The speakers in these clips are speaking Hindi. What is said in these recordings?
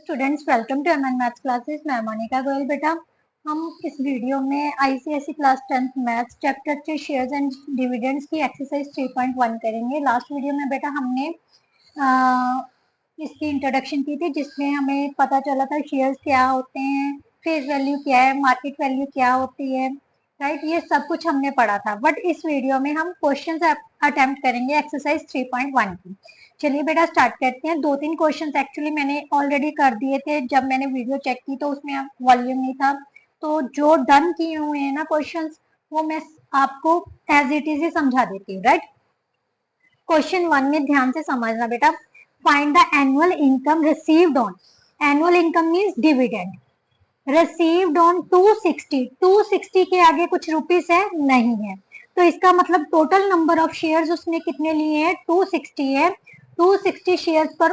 Students, welcome to MN maths classes. मैं मोनिका गोयल। बेटा, हम इस वीडियो में ICSE class 10th maths chapter के शेयर्स एंड डिविडेंड्स की एक्सरसाइज 3.1 करेंगे। लास्ट वीडियो में बेटा हमने इसकी इंट्रोडक्शन की थी, जिसमें हमें पता चला था शेयर्स क्या होते हैं, फेस वैल्यू क्या है, मार्केट वैल्यू क्या होती है, राइट। ये सब कुछ हमने पढ़ा था। बट इस वीडियो में हम क्वेश्चंस अटेम्प्ट करेंगे एक्सरसाइज 3.1 की। चलिए बेटा स्टार्ट करते हैं। 2-3 क्वेश्चंस एक्चुअली मैंने ऑलरेडी कर दिए थे। जब मैंने वीडियो चेक की तो उसमें वॉल्यूम नहीं था, तो जो डन किए हुए हैं ना क्वेश्चंस, वो मैं आपको एज इट इज ही समझा देती हूँ, राइट। क्वेश्चन 1 में ध्यान से समझना बेटा। Find the annual income received on, annual income means dividend, received on 260। 260 के आगे कुछ रुपीस है नहीं है, तो इसका मतलब टोटल नंबर ऑफ शेयर्स उसने कितने लिए हैं, 260 है। 260 शेयर्स पर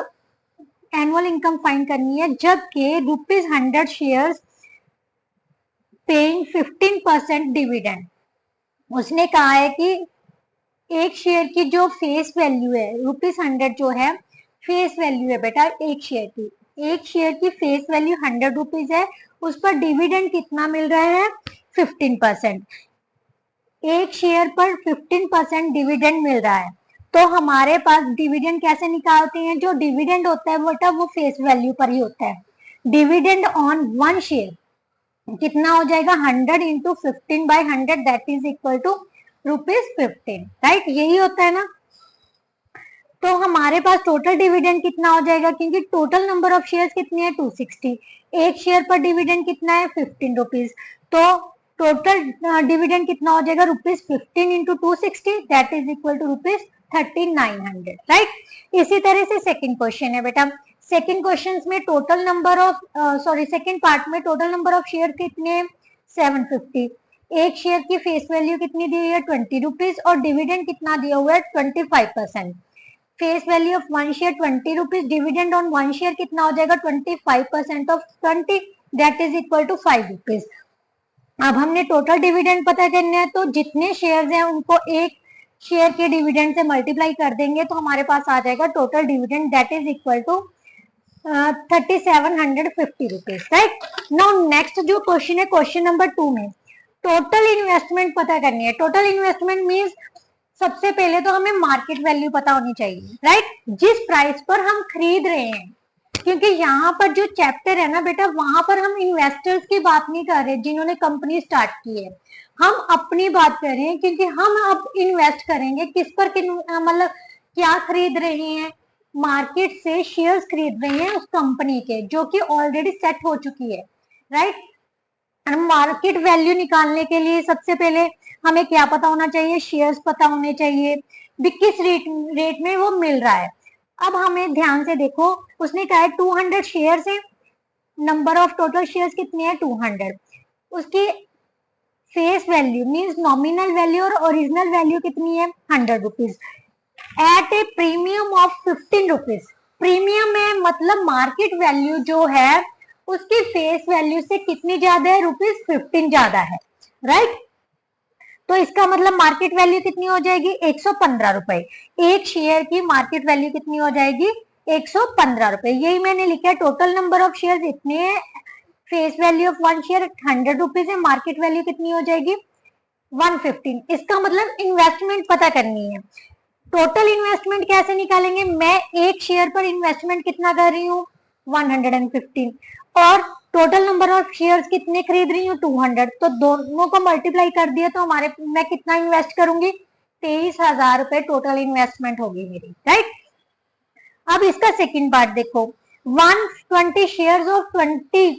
एनुअल इनकम फाइंड करनी है, जबकि ₹100 शेयर्स पेइंग 15% डिविडेंड। उसने कहा है कि एक शेयर की जो फेस वैल्यू है, ₹100 जो है फेस वैल्यू है बेटा एक शेयर की। एक शेयर की फेस वैल्यू ₹100 है, उस पर डिविडेंड कितना मिल रहा है, 15%। एक शेयर पर 15% डिविडेंड मिल रहा है, तो हमारे पास डिविडेंड कैसे निकालते हैं। जो डिविडेंड होता है बेटा वो फेस वैल्यू पर ही होता है। डिविडेंड ऑन 1 शेयर कितना हो जाएगा, 100 into 15/100, that is equal to ₹15, right. यही होता है ना। तो हमारे पास टोटल डिविडेंड कितना हो जाएगा, क्योंकि टोटल नंबर ऑफ शेयर्स कितनी है, 260। एक शेयर पर डिविडेंड कितना है, ₹15। तो टोटल डिविडेंड कितना हो जाएगा, ₹15 into 260, that is equal to ₹3900, right. इसी तरह से सेकंड क्वेश्चन है बेटा। सेकंड क्वेश्चन में total number of second part में टोटल नंबर ऑफ शेयर कितने, 750। एक शेयर की फेस वैल्यू कितनी दी हुई है, ₹20, और डिविडेंड कितना दिया हुआ है, 25%। Face value of 1 share ₹20, dividend on 1 share कितना हो जाएगा, 25% of 20, that is equal to ₹5। अब हमने टोटल डिविडेंड पता करना है, तो जितने शेयर्स हैं उनको एक शेयर के डिविडेंड से मल्टीप्लाई कर देंगे तो हमारे पास आ जाएगा total dividend, that is equal to 3750 rupees, right. Now next जो क्वेश्चन है, क्वेश्चन नंबर 2 में टोटल इन्वेस्टमेंट पता करनी है। टोटल इन्वेस्टमेंट मीन्स सबसे पहले तो हमें मार्केट वैल्यू पता होनी चाहिए, राइट। जिस प्राइस पर हम खरीद रहे हैं, क्योंकि यहाँ पर जो चैप्टर है ना बेटा, वहां पर हम इन्वेस्टर्स की बात नहीं कर रहे जिन्होंने कंपनी स्टार्ट की है। हम अपनी बात कर रहे हैं, क्योंकि हम अब इन्वेस्ट करेंगे किस पर, मतलब क्या खरीद रहे हैं, मार्केट से शेयर्स खरीद रहे हैं उस कंपनी के जो कि ऑलरेडी सेट हो चुकी है, राइट। मार्केट वैल्यू निकालने के लिए सबसे पहले हमें क्या पता होना चाहिए, शेयर्स पता होने चाहिए, किस रेट में वो मिल रहा है। अब हमें ध्यान से देखो, उसने कहा है 200 शेयर्स है, नंबर ऑफ टोटल शेयर्स कितने हैं, 200। उसकी face value means nominal value और ओरिजिनल वैल्यू कितनी है, ₹100 at a premium of ₹15। Premium है मतलब मार्केट वैल्यू जो है उसकी फेस वैल्यू से कितनी ज्यादा है, ₹15 ज्यादा है, राइट। तो इसका मतलब मार्केट वैल्यू कितनी हो जाएगी, ₹115। एक शेयर की मार्केट वैल्यू कितनी हो जाएगी, ₹115। यही मैंने लिखा है। टोटल नंबर ऑफ शेयर इतने हैं, फेस वैल्यू ऑफ 1 शेयर ₹100 है, मार्केट वैल्यू कितनी हो जाएगी, 115। इसका मतलब इन्वेस्टमेंट पता करनी है। टोटल इन्वेस्टमेंट कैसे निकालेंगे, मैं एक शेयर पर इन्वेस्टमेंट कितना कर रही हूँ, 115, और टोटल नंबर ऑफ शेयर्स कितने खरीद रही हूँ, 200। तो दोनों को मल्टीप्लाई कर दिया तो हमारे मैं कितना इन्वेस्ट करूंगी, ₹23,000 टोटल इन्वेस्टमेंट होगी मेरी, राइट। अब इसका सेकंड पार्ट देखो, 120 shares of 20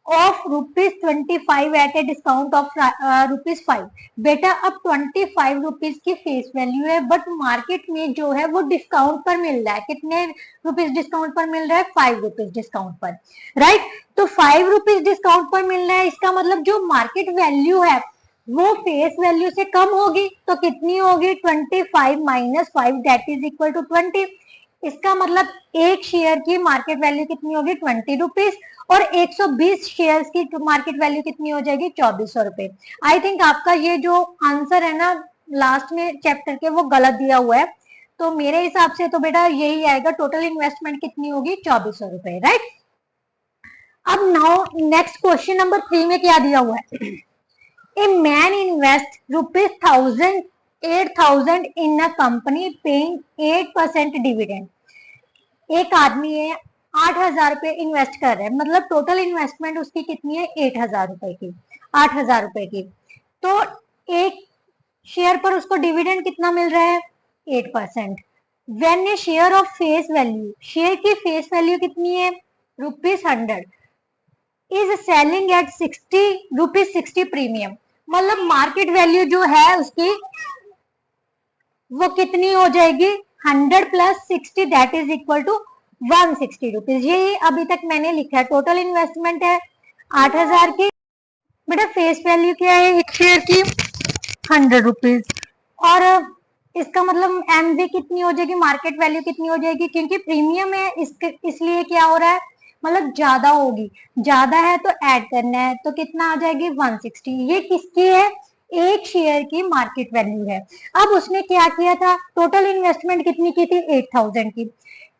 of ₹25 at a discount of ₹5। बेटा अब ₹25 की फेस वैल्यू है, बट मार्केट में जो है वो डिस्काउंट पर मिल रहा है। कितने रुपीज डिस्काउंट पर मिल रहा है, ₹5 डिस्काउंट पर, राइट। तो ₹5 डिस्काउंट पर मिल रहा है, इसका मतलब जो मार्केट वैल्यू है वो फेस वैल्यू से कम होगी, तो कितनी होगी, 25 minus 5, that is equal to 20। इसका मतलब एक शेयर की मार्केट वैल्यू कितनी होगी, ₹20, और 120 शेयर्स की मार्केट वैल्यू कितनी हो जाएगी, ₹2400। आई थिंक आपका ये जो आंसर है ना लास्ट में चैप्टर के, वो गलत दिया हुआ है। तो मेरे हिसाब से तो बेटा यही आएगा, टोटल इन्वेस्टमेंट कितनी होगी, ₹2400, राइट। अब नाउ नेक्स्ट क्वेश्चन नंबर 3 में क्या दिया हुआ है, a man invest ₹1000 8,000 in a company paying 8% dividend. एक आदमी है 8,000 रुपए इन्वेस्ट कर रहा है, मतलब टोटल इन्वेस्टमेंट उसकी कितनी है 8,000 रुपए की, 8,000 रुपए की। तो एक शेयर पर उसको डिविडेंड कितना मिल रहा है 8%। When a share of face value, share की फेस वैल्यू कितनी है ₹100, इज सेलिंग एट ₹60 प्रीमियम, मतलब मार्केट वैल्यू जो है उसकी वो कितनी हो जाएगी 100 plus 60 that is equal to ₹160। ये अभी तक मैंने लिखा है, टोटल इन्वेस्टमेंट है 8,000 की, बेटा फेस वैल्यू क्या है एक शेयर की ₹100, और इसका मतलब एमवी कितनी हो जाएगी, मार्केट वैल्यू कितनी हो जाएगी, क्योंकि प्रीमियम है इसलिए क्या हो रहा है, मतलब ज्यादा होगी, ज्यादा है तो ऐड करना है, तो कितना आ जाएगी 160। ये किसकी है, एक शेयर की मार्केट वैल्यू है। अब उसने क्या किया था, टोटल इन्वेस्टमेंट कितनी की थी 8,000 की।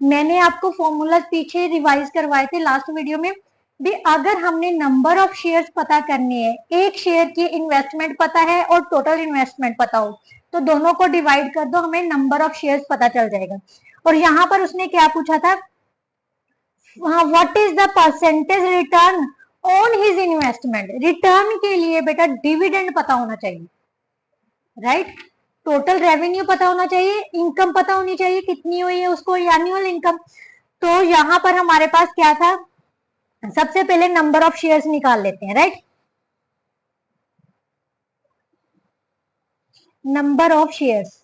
मैंने आपको फॉर्मूला पीछे रिवाइज करवाए थे लास्ट वीडियो में भी, अगर हमने नंबर ऑफ शेयर्स पता करनी है, एक शेयर की इन्वेस्टमेंट पता है और टोटल इन्वेस्टमेंट पता हो, तो दोनों को डिवाइड कर दो, हमें नंबर ऑफ शेयर्स पता चल जाएगा। और यहाँ पर उसने क्या पूछा था, what is the percentage return on his investment. Return के लिए बेटा डिविडेंड पता होना चाहिए, राइट, टोटल रेवेन्यू पता होना चाहिए, इनकम पता होनी चाहिए कितनी हुई है उसको, एनुअल इनकम। तो यहाँ पर हमारे पास क्या था, सबसे पहले नंबर ऑफ शेयर्स निकाल लेते हैं, राइट। नंबर ऑफ शेयर्स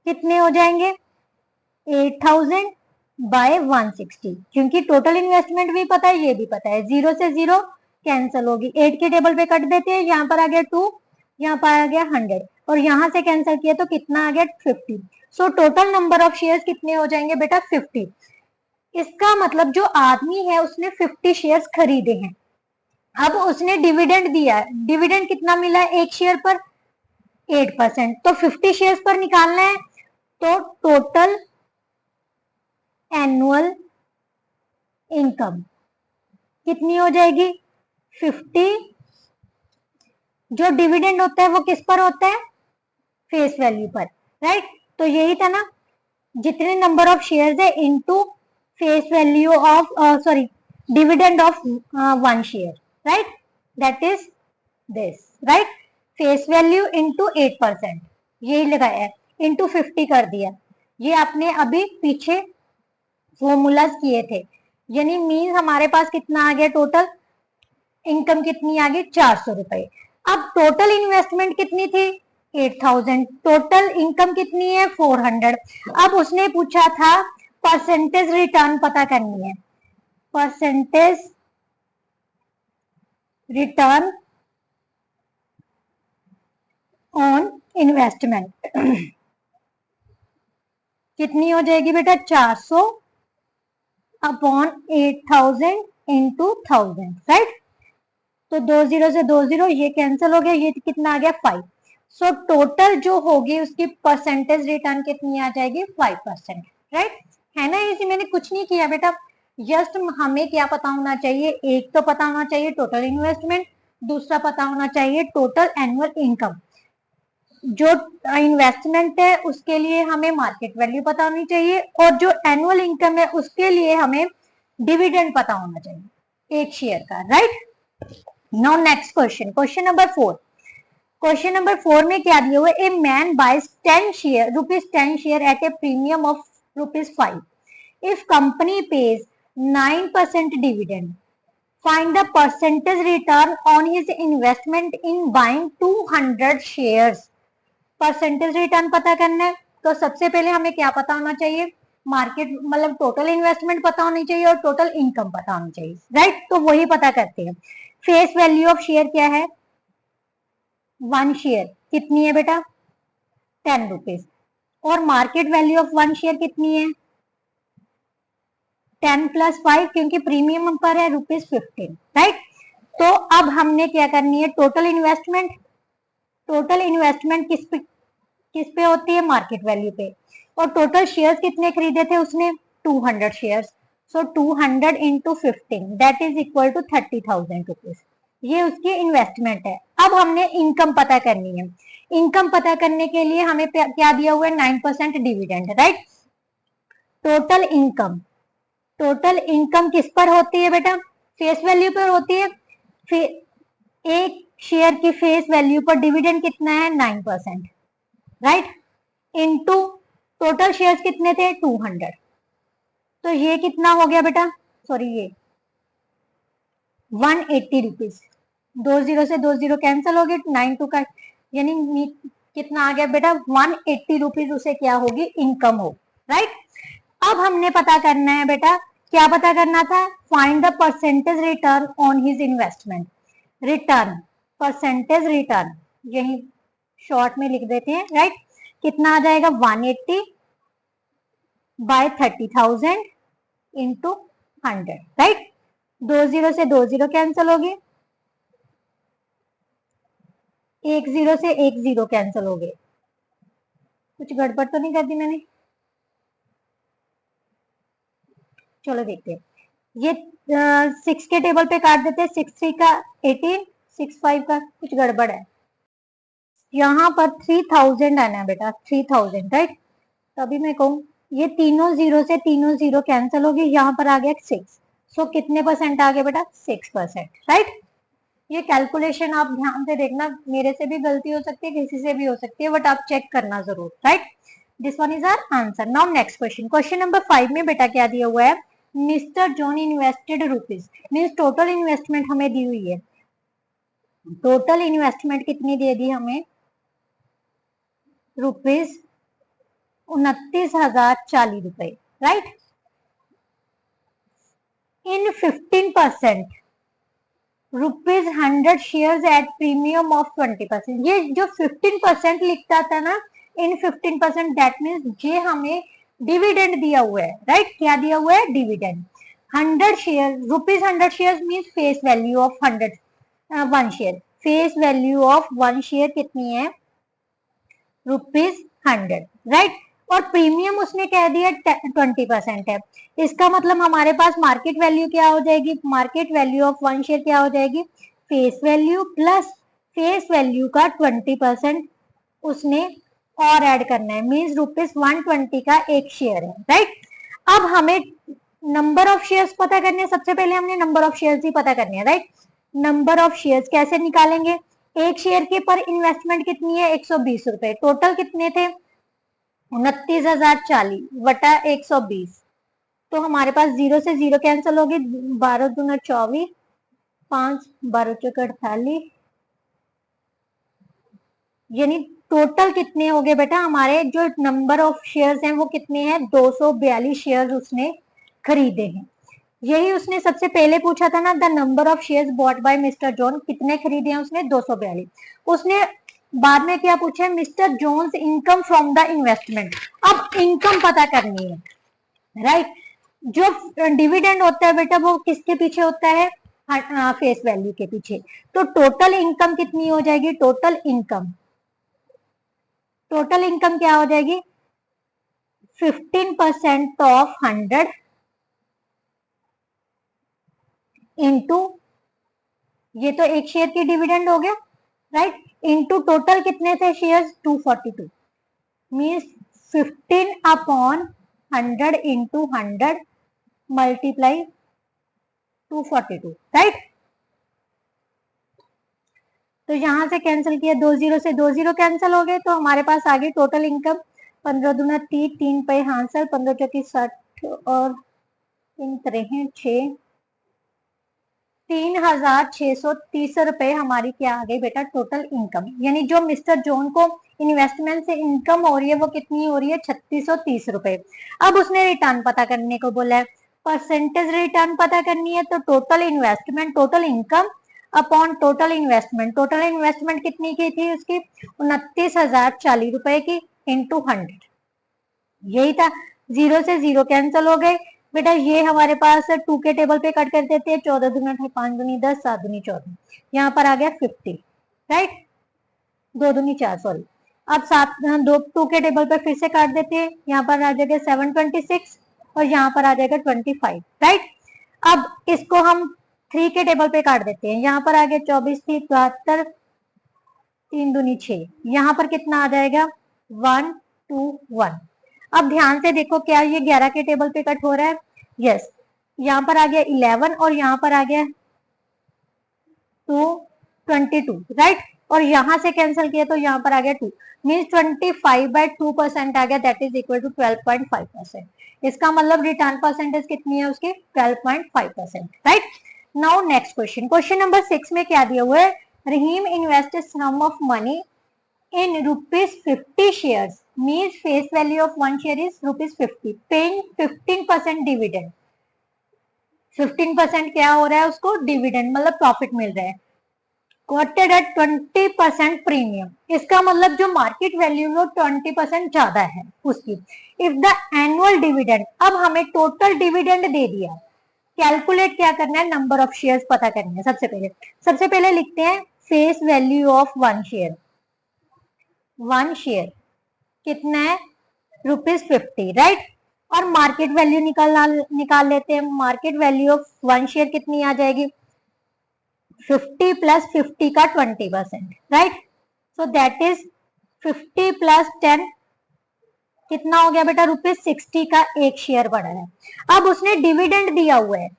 कितने हो जाएंगे 8,000 बाय 160, क्योंकि टोटल इन्वेस्टमेंट भी पता है, ये भी पता है, जीरो से जीरो कैंसिल होगी, 8 के टेबल पे कट देते हैं, यहाँ पर आ गया 2, यहाँ पर आ गया 100, और यहाँ से कैंसिल किया तो कितना आ गया 50। So total number of shares कितने हो जाएंगे बेटा 50। इसका मतलब जो आदमी है उसने 50 शेयर्स खरीदे हैं। अब उसने डिविडेंड दिया, डिविडेंड कितना मिला है एक शेयर पर 8%, तो 50 शेयर्स पर निकालना है, तो टोटल एनुअल इनकम कितनी हो जाएगी 50। जो डिविडेंड होता है वो किस पर होता है फेस वैल्यू पर, राइट। तो यही था ना, जितने नंबर ऑफ शेयर्स है into face value of sorry dividend of 1 share, right, that is this, right. Face value into 8%, यही लगाया है, इंटू 50 कर दिया, ये आपने अभी पीछे फॉर्मूलाज किए थे, यानी मीन हमारे पास कितना आ गया टोटल इनकम कितनी आ गई 400 रुपए। अब टोटल इन्वेस्टमेंट कितनी थी 8,000, टोटल इनकम कितनी है 400। अब उसने पूछा था परसेंटेज रिटर्न पता करनी है, परसेंटेज रिटर्न ऑन इन्वेस्टमेंट कितनी हो जाएगी बेटा 400 अपॉन 8,000 इंटू 1000, राइट। तो 2 जीरो से 2 जीरो ये कैंसिल हो गया, ये कितना आ गया 5। सो टोटल जो होगी उसकी परसेंटेज रिटर्न कितनी आ जाएगी 5%, राइट, है ना। इसी मैंने कुछ नहीं किया बेटा, जस्ट हमें क्या पता होना चाहिए, एक तो पता होना चाहिए टोटल इन्वेस्टमेंट, दूसरा पता होना चाहिए टोटल एनुअल इनकम। जो इन्वेस्टमेंट है उसके लिए हमें मार्केट वैल्यू पता होनी चाहिए, और जो एनुअल इनकम है उसके लिए हमें डिविडेंड पता होना चाहिए एक शेयर का, right. Now next question, question number 4। Question number 4 में क्या दिया हुआ है, a man buys 10 share ₹10 share at a premium of ₹5 if company pays 9% dividend, find the percentage return on his investment in buying 200 shares। Percentage return पता करना है, तो सबसे पहले हमें क्या पता होना चाहिए, मार्केट मतलब टोटल इन्वेस्टमेंट पता होनी चाहिए और टोटल इनकम पता होनी चाहिए, राइट। तो वही पता करते हैं। फेस वैल्यू ऑफ शेयर क्या है 1 शेयर कितनी है बेटा 10 रुपीज, और मार्केट वैल्यू ऑफ 1 शेयर कितनी है 10 प्लस 5, क्योंकि प्रीमियम पर है ₹15, राइट। तो अब हमने क्या करनी है टोटल इन्वेस्टमेंट, टोटल इन्वेस्टमेंट किस पे होती है मार्केट वैल्यू पे, और टोटल शेयर्स कितने खरीदे थे उसने 200 share, so 200 into 15 that is equal to 30,000 rupees. ये उसकी इन्वेस्टमेंट है। अब हमने इनकम पता करनी है। इनकम पता करने के लिए हमें क्या दिया हुआ है, 9% dividend, right. Total income, total income किस पर होती है बेटा, फेस वैल्यू पर होती है। एक शेयर की फेस वैल्यू पर डिविडेंड कितना है, 9%, राइट। इनटू टोटल शेयर्स कितने थे, 200, तो ये कितना हो गया बेटा, सॉरी ये 180 रुपीज। 20 से 20 कैंसिल हो गए, 92 का यानी कितना आ गया बेटा, 180 रुपीज उसे क्या होगी, इनकम हो, राइट। अब हमने पता करना है बेटा, क्या पता करना था, find the percentage return on his investment. Return, percentage return, यही शॉर्ट में लिख देते हैं, राइट। कितना आ जाएगा, 180 बाय 30,000 इंटू 100, राइट। 20 से 20 कैंसिल हो गए, 10 से 10 कैंसिल हो गए। कुछ गड़बड़ तो नहीं कर दी मैंने, चलो देखते हैं। ये 6 के टेबल पे काट देते हैं, 6 3 का 18, 6 5 का कुछ गड़बड़ है। यहाँ पर 3000 आना है बेटा, 3000, राइट। तभी मैं कहूँ ये तीनों 0 से तीनों 0 कैंसिल हो गए, यहाँ पर आ गया 6, सो कितने परसेंट आ गए बेटा, 6%, राइट। ये कैलकुलेशन आप ध्यान से देखना, मेरे से भी गलती हो सकती है, किसी से भी हो सकती है, बट आप चेक करना जरूर, right. This one is our answer. Now next question, question number 5 में बेटा क्या दिया हुआ है, mister John invested rupees, means total investment हमें दी हुई है। टोटल इन्वेस्टमेंट कितनी दे दी हमें, रुपीज 29,040 रुपए, right. In 15% rupees 100 share eight premium of 20%। ये जो 15% लिखता था ना, इन 15% दैट मीन्स ये हमें डिविडेंड दिया हुआ है, राइट। क्या दिया हुआ है, dividend. 100 share, rupees 100 share means face value of 100, 1 share, face value of 1 share कितनी है, रुपीज 100, राइट। और प्रीमियम उसने कह दिया 20% है। इसका मतलब हमारे पास मार्केट वैल्यू क्या हो जाएगी, मार्केट वैल्यू ऑफ 1 शेयर क्या हो जाएगी, face value plus face value का 20% उसने और ऐड करना है, मीन्स रुपीज 120 का एक शेयर है, राइट। अब हमें नंबर ऑफ शेयर्स पता करने हैं, सबसे पहले हमने नंबर ऑफ शेयर्स ही पता करने हैं, राइट। नंबर ऑफ शेयर्स कैसे निकालेंगे, एक शेयर के पर इन्वेस्टमेंट कितनी है, 120 रुपए, टोटल कितने थे, 29,040 बटा 120, तो हमारे पास 0 से 0 कैंसिल होगी, 12 दूना 24, 5 12 चौके 48, यानी टोटल कितने हो गए बेटा, हमारे जो नंबर ऑफ शेयर्स हैं वो कितने हैं, 242 शेयर्स उसने खरीदे हैं। यही उसने सबसे पहले पूछा था ना, the number of shares bought by mister John, कितने खरीदे हैं उसने, 242। उसने बाद में क्या पूछा है, mister John's income from the investment. अब इनकम पता करनी है, राइट। जो डिविडेंड होता है बेटा वो किसके पीछे होता है, फेस वैल्यू के पीछे। तो टोटल इनकम कितनी हो जाएगी, टोटल इनकम, टोटल इनकम क्या हो जाएगी, 15% ऑफ 100 इंटू, ये तो एक शेयर की डिविडेंड हो गया, राइट, इंटू टोटल कितने थे shares, 242, means 15 upon 100 into 100 multiply 242, right. तो यहां से कैंसिल किया, 20 से 20 कैंसिल हो गए, तो हमारे पास आ गई टोटल इनकम 15 दूना 30, 3 पे हासिल, 15 चौकी 60 और 3 3 6, 3,630 रुपए हमारी क्या आ गई बेटा, टोटल इनकम। यानी जो मिस्टर जॉन को इन्वेस्टमेंट से इनकम हो रही है वो कितनी हो रही है, 3630 रुपए। अब उसने रिटर्न पता करने को बोला है, परसेंटेज रिटर्न पता करनी है, तो total investment, total income upon total investment, total investment कितनी की थी उसकी, 29,040 रुपए की, इंटू 100, यही था। 0 से 0 कैंसिल हो गए बेटा, ये हमारे पास 2 के टेबल पे कट कर देते हैं, 14 दूनी 5 दूनी 10, 7 दूनी 14, यहाँ पर आ गया 50, राइट, 2 दूनी 4, सॉरी। अब 7 2 के टेबल पे फिर से काट देते हैं, यहाँ पर आ जाएगा 726 और यहाँ पर आ जाएगा 25, राइट। अब इसको हम 3 के टेबल पे काट देते हैं। यहाँ पर आ गया 24 3 72, 3 दूनी 6, यहाँ पर कितना आ जाएगा 1 2 1। अब ध्यान से देखो, क्या ये 11 के टेबल पे कट हो रहा है? यस। यहाँ पर आ गया 11 और यहाँ पर आ गया 22, राइट। और यहाँ से कैंसिल किया तो यहाँ पर आ गया 2, मीन्स 25/2% आ गया, दैट इज इक्वल टू 12.5%। इसका मतलब रिटर्न परसेंटेज कितनी है उसकी? 12.5%, right. Now next question, question number 6 में क्या दिया हुआ है? Rahim invested sum of money in ₹50 shares, means face value of one share is ₹50, paying 15% dividend। 15% क्या हो रहा है उसको? डिविडेंड, मतलब प्रॉफिट मिल रहा है। quoted at 20% प्रीमियम, इसका मतलब जो मार्केट वैल्यू है 20% ज्यादा है उसकी। इफ द एनुअल डिविडेंड, अब हमें टोटल डिविडेंड दे दिया, कैलकुलेट क्या करना है? नंबर ऑफ शेयर्स पता करनी है। सबसे पहले लिखते हैं face value of one share. One share कितना है? ₹50, राइट। और मार्केट वैल्यू निकाल लेते हैं। Market value of one share कितनी आ जाएगी? 50 प्लस 50 का 20%, right. So that is 50 plus 10, कितना हो गया बेटा? ₹60 का एक शेयर बढ़ा है। अब उसने डिविडेंड दिया हुआ है,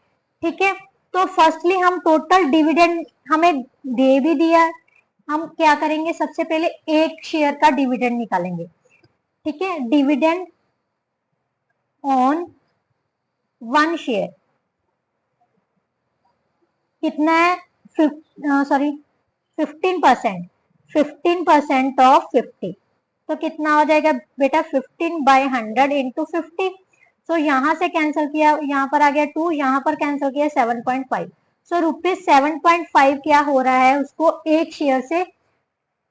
ठीक है। तो फर्स्टली हम टोटल डिविडेंड हमें दे भी दिया, हम क्या करेंगे? सबसे पहले एक शेयर का डिविडेंड निकालेंगे, ठीक है। डिविडेंड ऑन वन शेयर कितना है? 15%, 15% ऑफ 50, तो कितना हो जाएगा बेटा? 15/100 इंटू 50। सो यहाँ से कैंसिल किया, यहाँ पर आ गया 2, यहाँ पर कैंसिल किया 7.5। सो ₹7.5 क्या हो रहा है? उसको एक शेयर से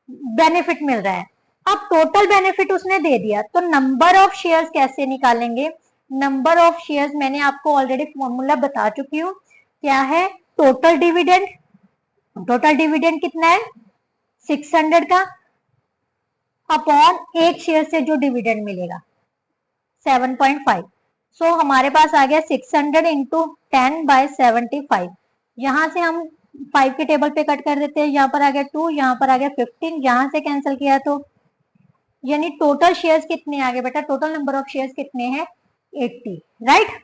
बेनिफिट मिल रहा है। अब टोटल बेनिफिट उसने दे दिया, तो नंबर ऑफ शेयर्स कैसे निकालेंगे? नंबर ऑफ शेयर्स मैंने आपको ऑलरेडी फॉर्मूला बता चुकी हूँ, क्या है? Total dividend. टोटल डिविडेंड कितना है? 600 का, अपॉन एक शेयर से जो डिविडेंड मिलेगा 7.5। सो हमारे पास आ गया 600 इंटू 10/75। यहां से हम 5 के टेबल पे कट कर देते हैं। यहाँ पर आ गया 2, यहाँ पर आ गया 15, यहां से कैंसिल किया तो यानी टोटल शेयर्स कितने आ गए बेटा? टोटल नंबर ऑफ शेयर्स कितने हैं? 80, राइट।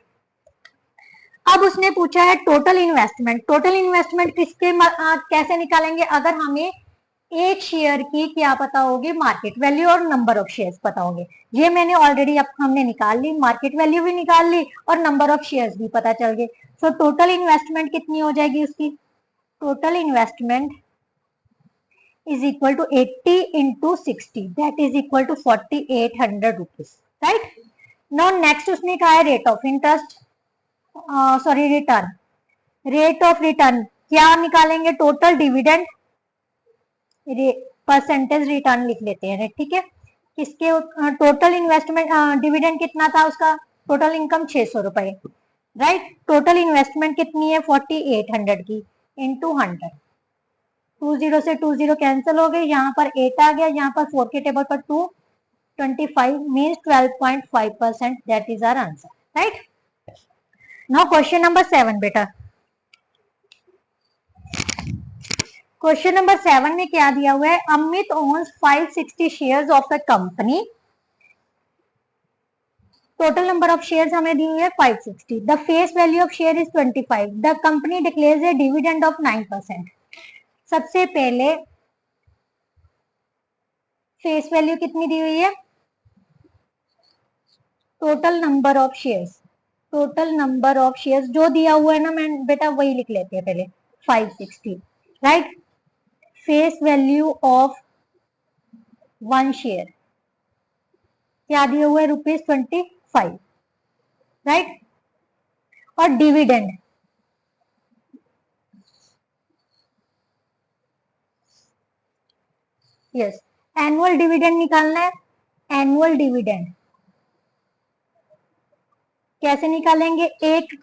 अब उसने पूछा है टोटल इन्वेस्टमेंट। टोटल इन्वेस्टमेंट किसके कैसे निकालेंगे? अगर हमें एक शेयर की क्या पता होगी? मार्केट वैल्यू और नंबर ऑफ शेयर्स पता होंगे। ये मैंने ऑलरेडी अब हमने निकाल ली, मार्केट वैल्यू भी निकाल ली और नंबर ऑफ शेयर्स भी पता चल गए। सो टोटल इन्वेस्टमेंट कितनी हो जाएगी उसकी? Total investment is equal to 80 into 60, that is equal to 4800 rupees, right? Now next उसने कहा है rate of interest, sorry return. Rate of return क्या निकालेंगे? टोटल डिविडेंड परसेंटेज रिटर्न लिख लेते हैं, ठीक है। किसके? टोटल इन्वेस्टमेंट डिविडेंड कितना था उसका? टोटल इनकम 600 रुपए, राइट। टोटल इन्वेस्टमेंट कितनी है? 4800 की इंटू 100। 20 से 20 कैंसिल हो गए, यहाँ पर 8 आ गया, यहाँ पर 4 के टेबल पर 2, 25 means 12.5%, that is our answer, right. Now question number 7 बेटा। क्वेश्चन नंबर 7 में क्या दिया हुआ है? Amit owns 560 shares of the company. Total number of shares हमें दी हुई है 560। The face value of share is 25। The company declares a dividend of 9%। सबसे पहले फेस वैल्यू कितनी दी हुई है? Total number of shares, total number of shares जो दिया हुआ है ना मैं बेटा वही लिख लेते हैं पहले, 560, right. Face value of one share क्या दिया हुआ है? ₹25, राइट। और डिविडेंड यस, एनुअल डिविडेंड निकालना है। एनुअल डिविडेंड कैसे निकालेंगे? एक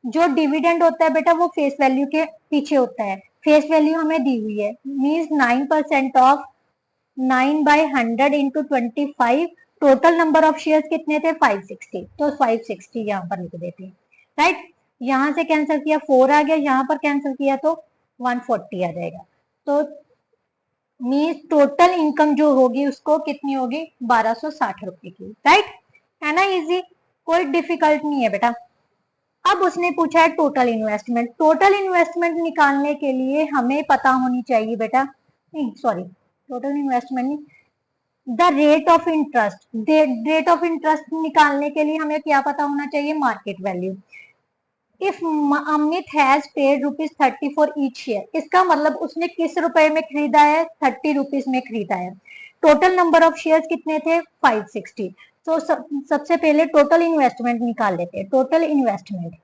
जो डिविडेंड होता है बेटा वो फेस वैल्यू के पीछे होता है। फेस वैल्यू हमें दी हुई है, means 9% of 9/100 into 25 total number of shares कितने थे 560, तो 560 यहाँ पर लिख देते हैं, राइट। यहाँ से कैंसिल किया 4 आ गया, यहाँ पर कैंसिल किया तो 140 आ जाएगा। तो मीन्स टोटल इनकम जो होगी उसको कितनी होगी 1260 रुपए की, राइट। है ना इजी, कोई डिफिकल्ट नहीं है बेटा। अब उसने पूछा है टोटल इन्वेस्टमेंट। टोटल इन्वेस्टमेंट निकालने के लिए हमें पता होनी चाहिए बेटा, नहीं सॉरी टोटल इन्वेस्टमेंट नहीं, the rate of interest. Rate of interest निकालने के लिए हमें क्या पता होना चाहिए, market value. If Amit has paid ₹30 for each share, इसका मतलब उसने किस रुपए में खरीदा है, 30 रुपीज में खरीदा है। टोटल नंबर ऑफ शेयर्स कितने थे 560। तो सबसे पहले टोटल इन्वेस्टमेंट निकाल लेते हैं। टोटल इन्वेस्टमेंट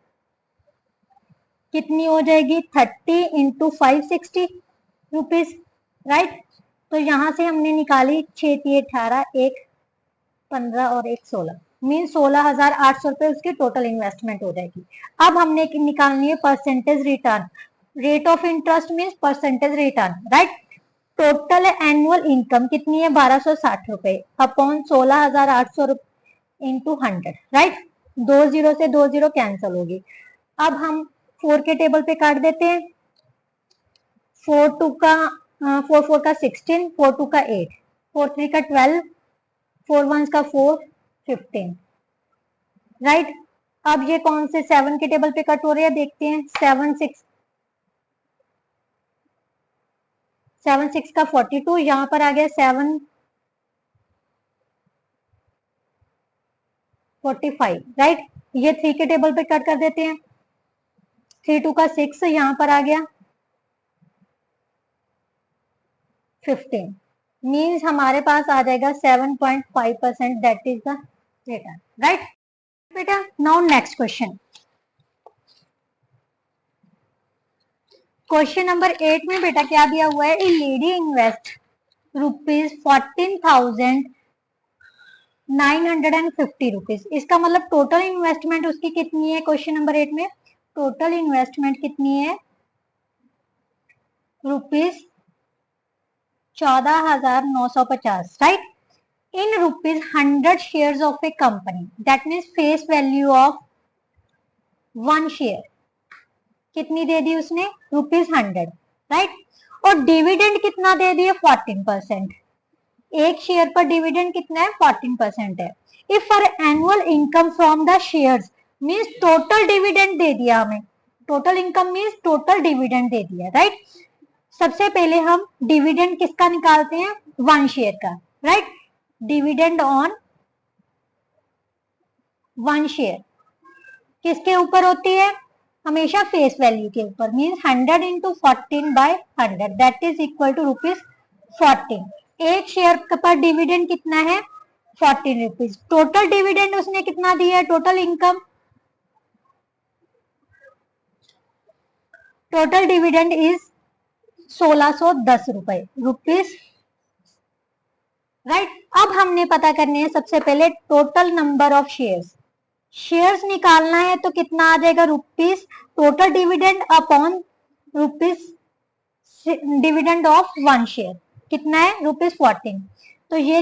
कितनी हो जाएगी 30 इंटू 560 रुपीज, राइट। तो यहां से हमने निकाली 6 18, 1 15 और 1 16, मीन 16,800 रुपए उसकी टोटल इन्वेस्टमेंट हो जाएगी। अब हमने निकालनी है percentage return. Rate of interest means percentage return, right. Total annual income कितनी है 1260 रुपए अपॉन 16,800 इंटू 100, राइट। 20 से 20 कैंसिल होगी। अब हम 4 के टेबल पे काट देते हैं। 4 2 का 4 4 का 16, 4 2 का 8, 4 3 का 12, 4 1 का 4, 15, राइट। अब ये कौन से 7 के टेबल पे कट हो रहे हैं देखते हैं। 7 6 का 42, यहाँ पर आ गया 7 45, राइट। ये 3 के टेबल पे कट कर देते हैं। 3 2 का 6, यहाँ पर आ गया 15, मीन्स हमारे पास आ जाएगा 7.5%, that is the return, right बेटा। Now next question, question number 8 में बेटा क्या दिया हुआ है, ए लेडी इन्वेस्ट ₹14,950। इसका मतलब टोटल इन्वेस्टमेंट उसकी कितनी है क्वेश्चन नंबर 8 में, टोटल इन्वेस्टमेंट कितनी है ₹14,950, right. In ₹100 shares of A company, that means face value of 1 share कितनी दे दी उसने ₹100, राइट। और डिविडेंड कितना दे दिया 14%। एक शेयर पर डिविडेंड कितना है 14% है। If for annual income from the shares means total dividend दे दिया हमें, total income means total dividend दे दिया, राइट। सबसे पहले हम डिविडेंड किसका निकालते हैं 1 शेयर का, राइट। डिविडेंड ऑन 1 शेयर किसके ऊपर होती है, हमेशा फेस वैल्यू के ऊपर, means 100 into 14/100 that is equal to ₹14। एक शेयर पर डिविडेंड कितना है 14 रुपीज। टोटल डिविडेंड उसने कितना दिया है, total income, total dividend is 1610 rupees, right. अब हमने पता करने हैं सबसे पहले total number of shares. Shares निकालना है तो कितना आ जाएगा rupees total dividend upon rupees dividend of 1 share कितना है ₹14। तो ये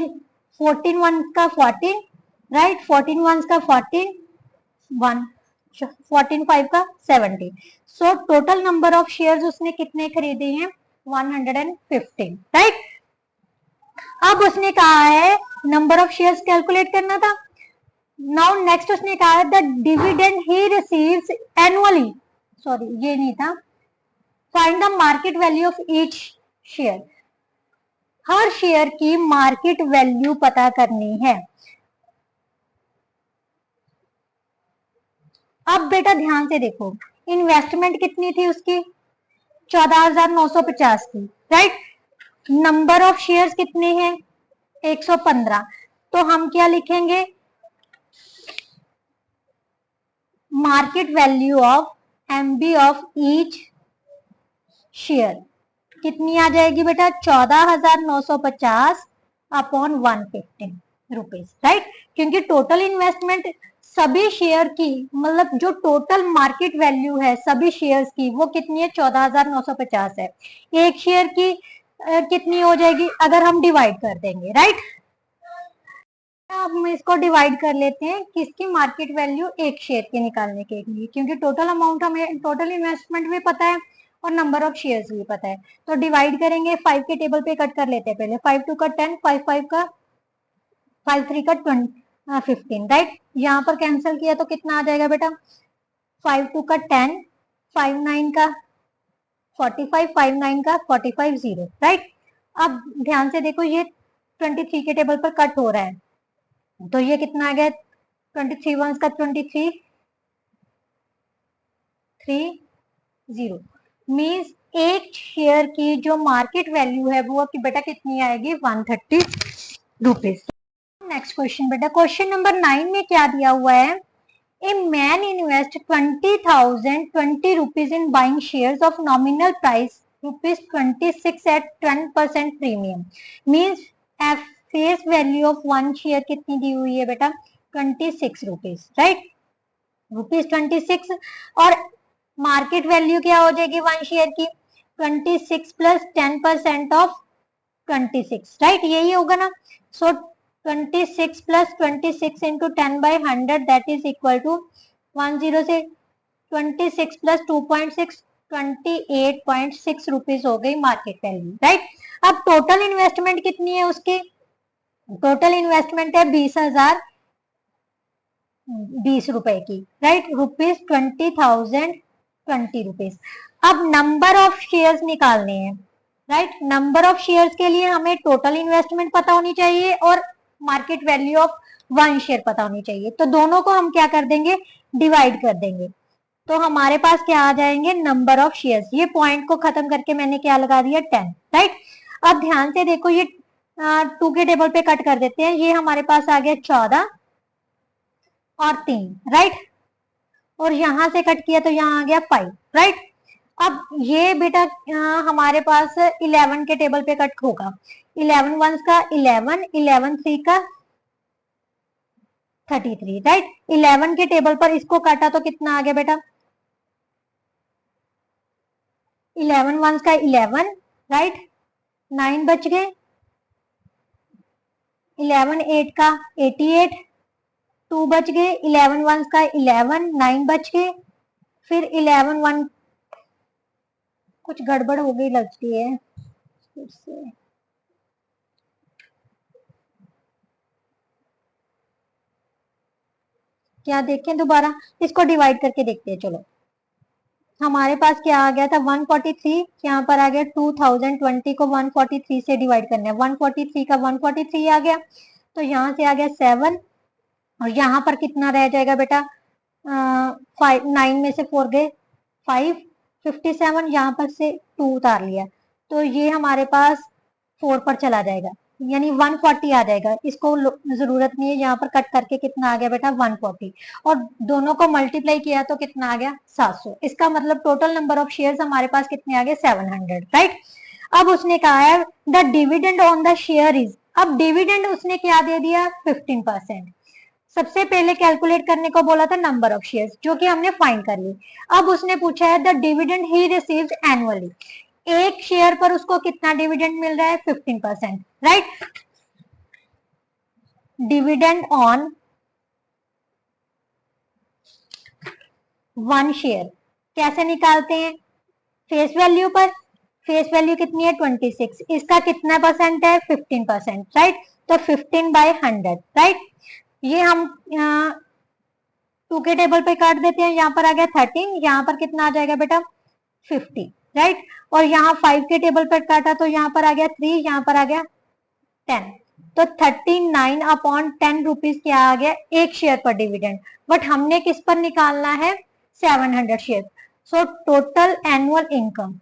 14 1 का 14, राइट। 14 1 का 14, 1 14 5 का 70। So total number of shares उसने कितने खरीदे हैं 115, राइट। अब उसने कहा है नंबर ऑफ शेयर्स कैलकुलेट करना था। नाउ नेक्स्ट उसने कहा है the dividend he receives annually, sorry ये नहीं था, find the market value of each share. Her share की मार्केट वैल्यू पता करनी है। अब बेटा ध्यान से देखो, इन्वेस्टमेंट कितनी थी उसकी 14,950 की, राइट। नंबर ऑफ शेयर्स कितने हैं 115। तो हम क्या लिखेंगे, market value of MB of each share कितनी आ जाएगी बेटा 14,950 अपॉन 115 रुपीज, राइट। क्योंकि टोटल इन्वेस्टमेंट सभी शेयर की, मतलब जो टोटल मार्केट वैल्यू है सभी शेयर्स की वो कितनी है 14,950 है। एक शेयर की कितनी हो जाएगी अगर हम डिवाइड कर देंगे, राइट। अब हम इसको डिवाइड कर लेते हैं किसकी मार्केट वैल्यू एक शेयर के निकालने के लिए, क्योंकि टोटल अमाउंट हमें, टोटल इन्वेस्टमेंट भी पता है और नंबर ऑफ शेयर्स भी पता है। तो डिवाइड करेंगे, 5 के टेबल पे कट कर लेते हैं पहले। 5 टू का 10, 5 5 का 5 3 का 15, राइट। यहाँ पर कैंसिल किया तो कितना आ जाएगा बेटा, 5 2 का 10, 5 9 का 45, 5 9 का 45, 0, राइट। अब ध्यान से देखो, ये 23 के टेबल पर कट हो रहा है, तो ये कितना आ गया, 23 वंस का 23, 3 0, मीन्स एक शेयर की जो मार्केट वैल्यू है वो आपकी बेटा कितनी आएगी, 130 रुपीज। नेक्स्ट क्वेश्चन बेटा, क्वेश्चन नंबर 9 में क्या दिया हुआ है, a man invest 20,020 rupees in buying shares of nominal price ₹26 at 10% premium, means face value of one share कितनी दी हुई है बेटा, 26 rupees, राइट, ₹26, और मार्केट वैल्यू क्या हो जाएगी वन शेयर की, 26 प्लस 10% ऑफ 26, राइट, यही होगा ना। So 26 plus 26 into 10/100 that is equal to 10 से 26 प्लस 2.6, 28.6 रुपीज हो गई मार्केट वैल्यू, राइट। अब टोटल इन्वेस्टमेंट कितनी है उसकी, टोटल इन्वेस्टमेंट है 20,020 रुपए की, राइट, ₹20,020। अब नंबर ऑफ शेयर्स निकालने हैं, राइट। नंबर ऑफ शेयर्स के लिए हमें टोटल इन्वेस्टमेंट पता होनी चाहिए और market value of one share पता होनी चाहिए। तो दोनों को हम क्या कर देंगे, डिवाइड कर देंगे, तो हमारे पास क्या आ जाएंगे, नंबर ऑफ शेयर्स। ये पॉइंट को खत्म करके मैंने क्या लगा दिया, 10, राइट। अब ध्यान से देखो, ये 2 के टेबल पे कट कर देते हैं, ये हमारे पास आ गया 14 और 3, राइट, और यहां से कट किया तो यहाँ आ गया 5, राइट। अब ये बेटा हमारे पास 11 के टेबल पे कट होगा, 11 वंस का 11, 11 थ्री का 33, राइट। 11 के टेबल पर इसको काटा तो कितना आ गया बेटा, 11 वंस का 11, राइट, 9 बच गए, 11 8 का 88, 2 बच गए, 11 वंस का 11, 9 बच गए, फिर 11 1, कुछ गड़बड़ हो गई लगती है, फिर से क्या देखें दोबारा, इसको डिवाइड करके देखते हैं। चलो, हमारे पास क्या आ गया था 143, यहाँ पर आ गया 2020 को 143 से डिवाइड करना है, 143 का 143 आ गया, तो यहाँ से आ गया 7, और यहाँ पर कितना रह जाएगा बेटा, 9 में से 4 गए 5, 57, यहाँ पर से 2 उतार लिया, तो ये हमारे पास 4 पर चला जाएगा, यानी 140 आ जाएगा। इसको जरूरत नहीं है, यहाँ पर कट करके कितना आ गया बेटा, 140, और दोनों को मल्टीप्लाई किया तो कितना आ गया, 700। इसका मतलब टोटल नंबर ऑफ शेयर्स हमारे पास कितने आ गए, 700, राइट। अब उसने कहा है the dividend on the share is, अब डिविडेंड उसने क्या दे दिया, 15%। सबसे पहले कैलकुलेट करने को बोला था नंबर ऑफ शेयर्स, जो कि हमने फाइंड कर ली। अब उसने पूछा है the dividend he receives annually, एक शेयर पर उसको कितना डिविडेंड मिल रहा है, 15%, right. Dividend on one share कैसे निकालते हैं, फेस वैल्यू पर, फेस वैल्यू कितनी है 26, इसका कितना परसेंट है 15%, राइट, तो 15/100, राइट। ये हम 2 के टेबल पे काट देते हैं, यहाँ पर आ गया 13, यहाँ पर कितना आ जाएगा बेटा 50, राइट, और यहाँ 5 के टेबल पर काटा तो यहाँ पर आ गया 3, यहाँ पर आ गया 10, तो 39/10 रुपीज क्या आ गया, एक शेयर पर डिविडेंड। बट हमने किस पर निकालना है, 700 share. So total annual income,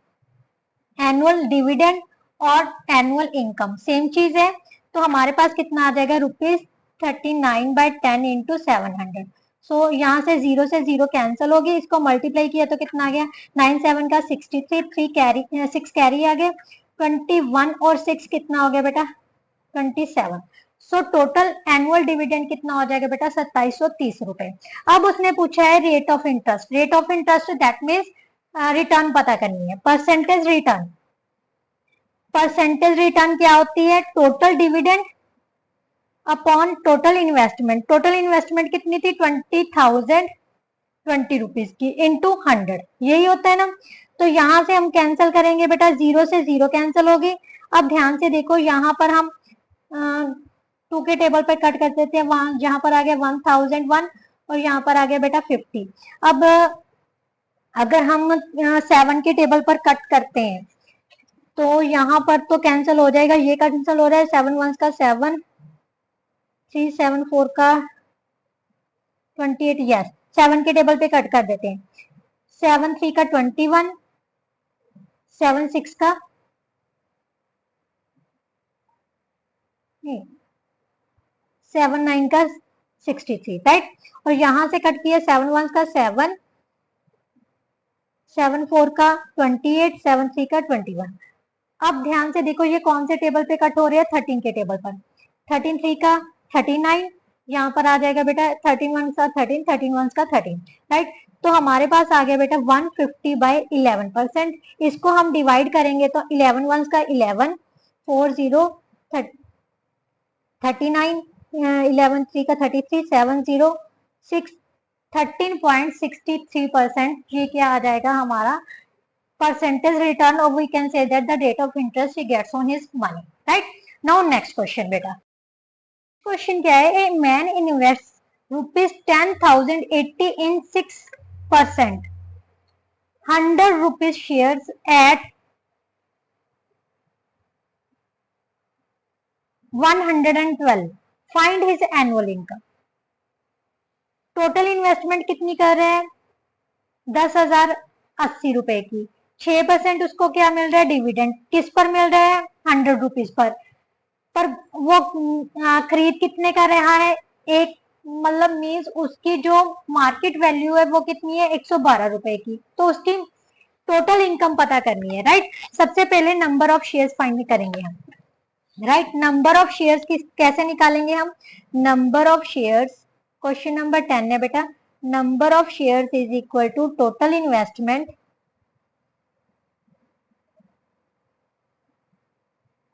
annual dividend और एनुअल इनकम सेम चीज है, तो हमारे पास कितना आ जाएगा, ₹39/10 इंटू 700। सो यहाँ से 0 से 0 कैंसिल होगी, इसको मल्टीप्लाई किया तो कितना आ गया, 9 7 का 63, 3 कैरी 6 कैरी आ गया, 21 और 6 कितना हो गया बेटा 27। सो टोटल एनुअल डिविडेंड कितना हो जाएगा बेटा 2730 रुपए। अब उसने पूछा है rate of interest, rate of interest that means return पता करनी है, परसेंटेज रिटर्न। परसेंटेज रिटर्न क्या होती है, total dividend upon total investment. Total investment कितनी थी? 20,000 ₹20 की इंटू 100, यही होता है ना। तो यहाँ से हम कैंसिल करेंगे बेटा, 0 से 0 कैंसिल होगी। अब ध्यान से देखो, यहाँ पर हम 2 के टेबल पर कट कर देते हैं, वहां जहां पर आ गया 1001 और यहाँ पर आ गया बेटा 50। अब अगर हम 7 के टेबल पर कट करते हैं तो यहाँ पर तो कैंसिल हो जाएगा, ये कैंसिल हो रहा है, 7 1 का 7, 3 7 4 का 28, यस 7 के टेबल पे कट कर देते हैं। 7 3 का 21, 7 6 का 7 9 का 63, राइट। और यहां से कट किया 7 1 का 7, 7 4 का 28, 7 3 का 21। अब ध्यान से देखो, ये कौन से टेबल पे कट हो रहे हैं? 13 के टेबल पर। 13 3 का 39, यहाँ पर आ जाएगा बेटा 13 1 का 13, 13 1 का 13, राइट। तो हमारे पास आ गया बेटा 150/11%। इसको हम डिवाइड करेंगे तो 11 1 का 11, 4 0 39, 11 3 का 33, 7 0 6, 13.63%। ये क्या आ जाएगा हमारा percentage return, or we can say that the rate of interest he gets on his money, right? Now next question बेटा, क्वेश्चन क्या है? A man invest ₹10,080 in 6%, 100 rupees shares at 112, find his annual income। Total investment कितनी कर रहे हैं? 10,080 रुपए की। 6% उसको क्या मिल रहा है? डिविडेंड। किस पर मिल रहा है? 100 रुपीज पर वो खरीद कितने का रहा है? एक, मतलब मीन्स उसकी जो मार्केट वैल्यू है वो कितनी है? 112 रुपए की। तो उसकी टोटल इनकम पता करनी है, राइट। सबसे पहले नंबर ऑफ शेयर्स फाइंड करेंगे हम, राइट। नंबर ऑफ शेयर्स कैसे निकालेंगे हम? Number of shares, question number 10 है बेटा, number of shares is equal to total investment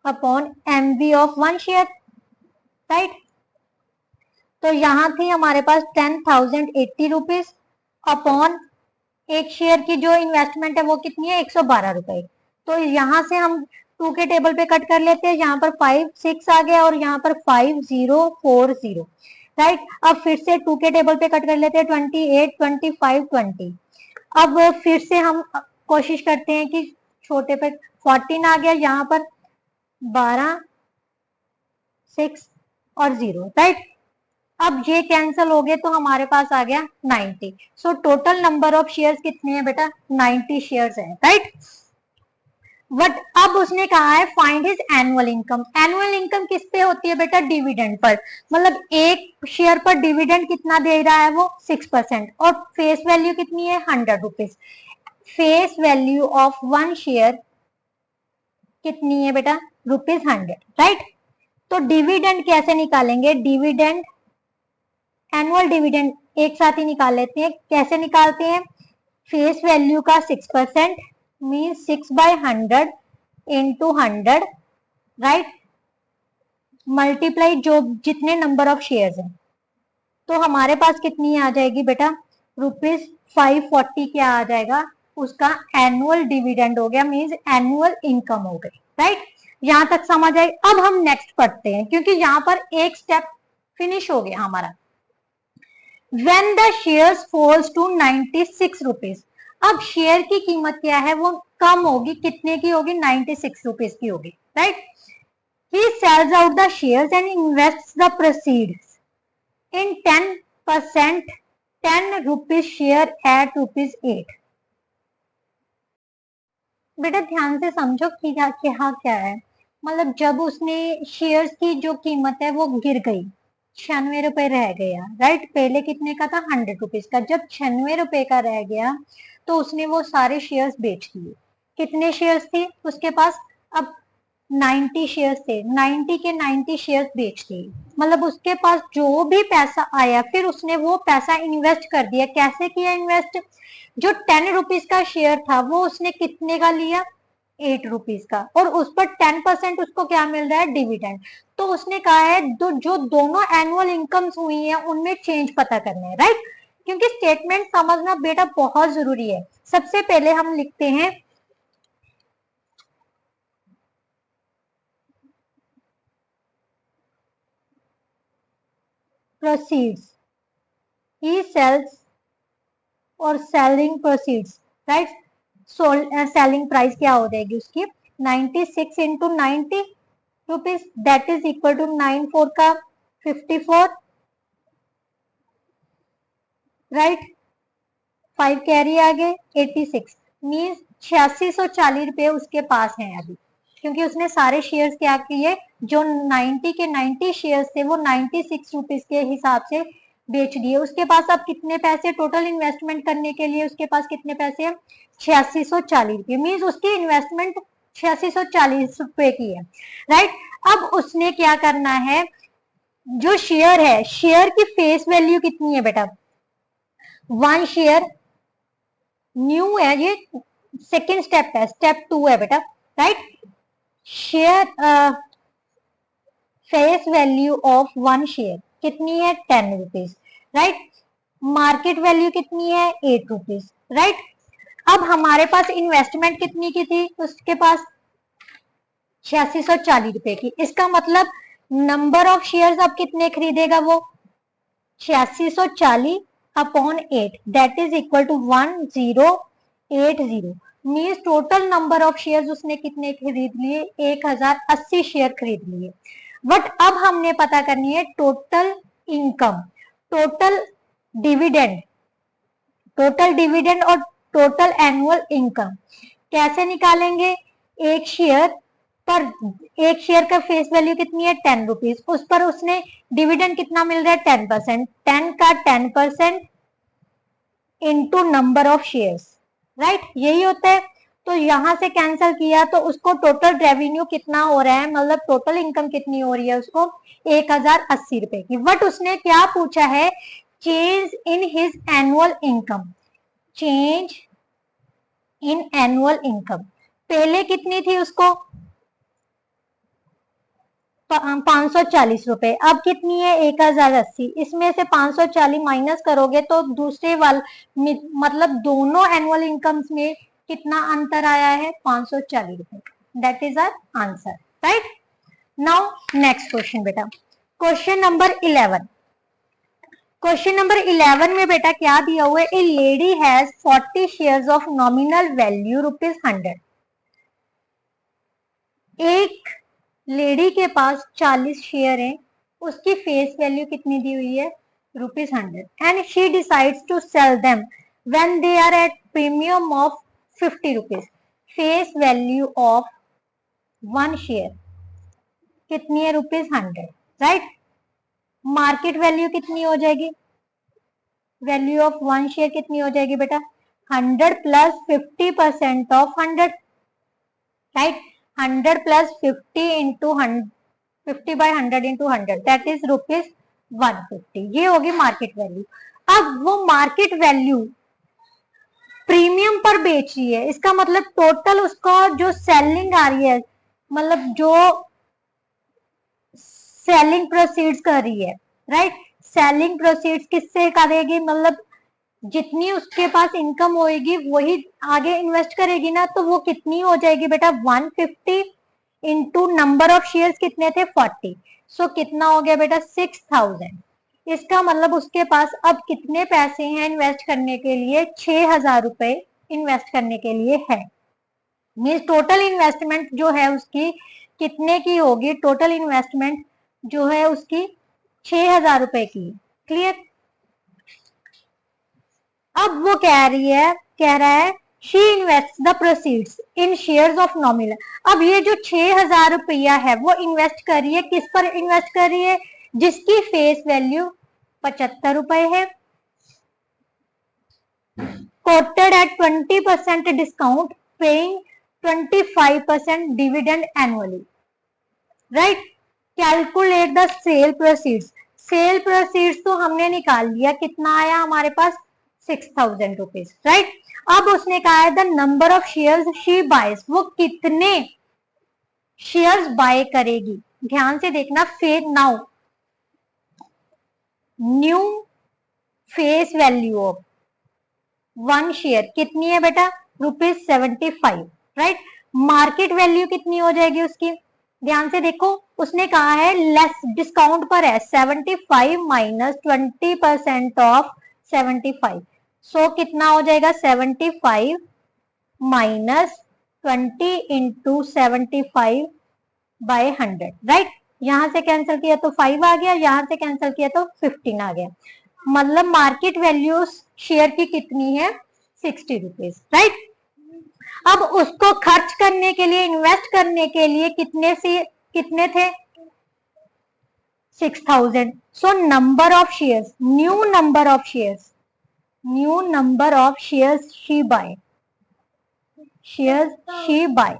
upon MV of 1 share, right. तो यहां थी हमारे पास 10,080 रुपीज अपॉन एक शेयर की जो इन्वेस्टमेंट है वो कितनी है? 112 रुपए। तो यहां से हम 2 के टेबल पे कट कर लेते हैं, यहाँ पर 5 6 आ गया और यहाँ पर 5040, राइट। अब फिर से 2 के टेबल पे कट कर लेते हैं, 28 25 20। अब फिर से हम कोशिश करते हैं कि छोटे पे 14 आ गया, यहाँ पर 12 6 और 0, राइट। अब ये कैंसिल हो गए तो हमारे पास आ गया 90। So total number of shares कितने हैं बेटा? 90 शेयर्स हैं, राइट। बट अब उसने कहा है find his annual income. Annual income किस पे होती है बेटा? Dividend per. मतलब एक शेयर पर डिविडेंड कितना दे रहा है वो? 6%। और फेस वैल्यू कितनी है? 100 rupees. Face value of 1 share कितनी है बेटा? ₹100, राइट। तो डिविडेंड कैसे निकालेंगे? डिविडेंड, एनुअल डिविडेंड एक साथ ही निकाल लेते हैं। कैसे निकालते हैं? फेस वैल्यू का 6% मीन्स 6/100 इंटू 100, राइट, मल्टीप्लाई जो जितने नंबर ऑफ शेयर्स हैं। तो हमारे पास कितनी आ जाएगी बेटा? ₹540 क्या आ जाएगा? उसका एनुअल डिविडेंड हो गया, मीन्स एनुअल इनकम हो गई, राइट। यहां तक समझ आई। अब हम नेक्स्ट पढ़ते हैं क्योंकि यहाँ पर एक स्टेप फिनिश हो गया हमारा। When the shares falls to 96 rupees, अब शेयर की कीमत क्या है? वो कम होगी। कितने की होगी? 96 रुपीज की होगी, right. He sells out the shares and invests the proceeds in 10%, 10 rupees share at ₹8। बेटा ध्यान से समझो कि क्या है। मतलब जब उसने शेयर्स की जो कीमत है वो गिर गई, 96 रुपए रह गया, राइट। पहले कितने का था? 100 रुपीज का। जब 96 रुपए का रह गया तो उसने वो सारे शेयर्स बेच दिए। कितने शेयर्स थे उसके पास? अब 90 शेयर्स थे, 90 के 90 शेयर्स बेच दिए। मतलब उसके पास जो भी पैसा आया फिर उसने वो पैसा इन्वेस्ट कर दिया। कैसे किया इन्वेस्ट? जो 10 रुपीज का शेयर था वो उसने कितने का लिया? 8 रुपीज का। और उस पर 10% उसको क्या मिल रहा है? डिविडेंड। तो उसने कहा है जो दोनों एनुअल इनकम्स हुई हैं उनमें चेंज पता करना है, राइट। क्योंकि स्टेटमेंट समझना बेटा बहुत जरूरी है। सबसे पहले हम लिखते हैं प्रोसीड्स, ही सेल्स और selling proceeds, right. Selling price क्या हो जाएगी उसकी 96 into 90 rupees, that is equal to 94 का 54, राइट। 5 कैरी आ गए 86, मीन्स 8640 रुपए उसके पास हैं अभी, क्योंकि उसने सारे शेयर्स क्या किए, जो 90 के 90 शेयर्स थे वो 96 रुपीज के हिसाब से बेच दिए। उसके पास अब कितने पैसे टोटल इन्वेस्टमेंट करने के लिए, उसके पास कितने पैसे हैं 8640 रुपये, मीन्स उसकी इन्वेस्टमेंट 8640 रुपए की है, राइट। अब उसने क्या करना है, जो शेयर है, शेयर की फेस वैल्यू कितनी है बेटा, 1 शेयर न्यू है, ये सेकेंड स्टेप है, स्टेप 2 है बेटा, right. Share face value of 1 share कितनी है 10 रुपीज, राइट। मार्केट वैल्यू कितनी है 8 रुपीज, राइट। अब हमारे पास इन्वेस्टमेंट कितनी की थी, उसके पास 8640 रुपए की। इसका मतलब नंबर ऑफ शेयर्स अब कितने खरीदेगा वो 8640 upon 8, that is equal to 1080, means total number of shares उसने कितने खरीद लिए 1080 शेयर खरीद लिए। बट अब हमने पता करनी है total income, total dividend, total dividend और टोटल एनुअल इनकम कैसे निकालेंगे। एक शेयर पर, एक शेयर का फेस वैल्यू कितनी है 10 रुपीज, उस पर उसने डिविडेंड कितना मिल रहा है 10%, 10 का 10% into number of shares, right, यही होता है। तो यहां से कैंसिल किया तो उसको टोटल रेवेन्यू कितना हो रहा है, मतलब टोटल इनकम कितनी हो रही है उसको 1080 रुपए की। बट उसने क्या पूछा है, change in his annual income, change in annual income, पहले कितनी थी उसको 540 रुपए, अब कितनी है 1080, इसमें से 540 माइनस करोगे तो दूसरे मतलब दोनों एनुअल इनकम्स में कितना अंतर आया है 540 रुपए, that is our answer, right. Now next question बेटा, क्वेश्चन नंबर 11। क्वेश्चन नंबर 11 में बेटा क्या दिया हुआ है, a lady has 40 shares of nominal value ₹100। एक लेडी के पास 40 शेयर है, उसकी फेस वैल्यू कितनी दी हुई है ₹100, and she decides to sell them when they are at premium of 50 rupees. Face value of 1 share कितनी है ₹100, राइट। मार्केट वैल्यू कितनी हो जाएगी, वैल्यू ऑफ 1 शेयर कितनी हो जाएगी बेटा 100 plus 50% of 100, right. 100 plus 50 into 50 by 100 into 100, that is ₹150, ये होगी मार्केट वैल्यू। अब वो मार्केट वैल्यू प्रीमियम पर बेच रही है, इसका मतलब टोटल उसका जो सेलिंग आ रही है, मतलब जो सेलिंग प्रोसीड्स कर रही है, राइट। सेलिंग प्रोसीड्स किससे करेगी, मतलब जितनी उसके पास इनकम होएगी वही आगे इन्वेस्ट करेगी ना, तो वो कितनी हो जाएगी बेटा 150 इंटू नंबर ऑफ शेयर्स कितने थे 40, सो कितना हो गया बेटा 6000। इसका मतलब उसके पास अब कितने पैसे हैं इन्वेस्ट करने के लिए 6000 रुपए इन्वेस्ट करने के लिए है। मीन्स टोटल इन्वेस्टमेंट जो है उसकी कितने की होगी, टोटल इन्वेस्टमेंट जो है उसकी 6000 रुपए की, क्लियर। अब वो कह रहा है she invest the proceeds in shares of nominal. अब ये जो 6000 रुपया है वो इन्वेस्ट कर रही है, किस पर इन्वेस्ट कर रही है, जिसकी फेस वैल्यू 75 रुपए है, quoted at 20% discount, paying 25% dividend annually, right. Calculate the sale proceeds, sale proceeds तो हमने निकाल लिया, कितना आया हमारे पास 6000 रुपीज, राइट। अब उसने कहा है the number of shares she buys, वो कितने शेयर्स बाय करेगी, ध्यान से देखना, face now new face value of 1 share कितनी है बेटा, ₹75, राइट। मार्केट वैल्यू कितनी हो जाएगी उसकी, ध्यान से देखो, उसने कहा है लेस डिस्काउंट पर है 75 माइनस 20% ऑफ 75, सो कितना हो जाएगा 75 माइनस 20 इंटू 75 बाय 100, राइट। यहां से कैंसिल किया तो 5 आ गया, यहां से कैंसिल किया तो 15 आ गया, मतलब मार्केट वैल्यू शेयर की कितनी है, ₹60, राइट। अब उसको खर्च करने के लिए, इन्वेस्ट करने के लिए कितने थे, 6000, so number of shares, new number of shares, new number of shares she buy, shares she buy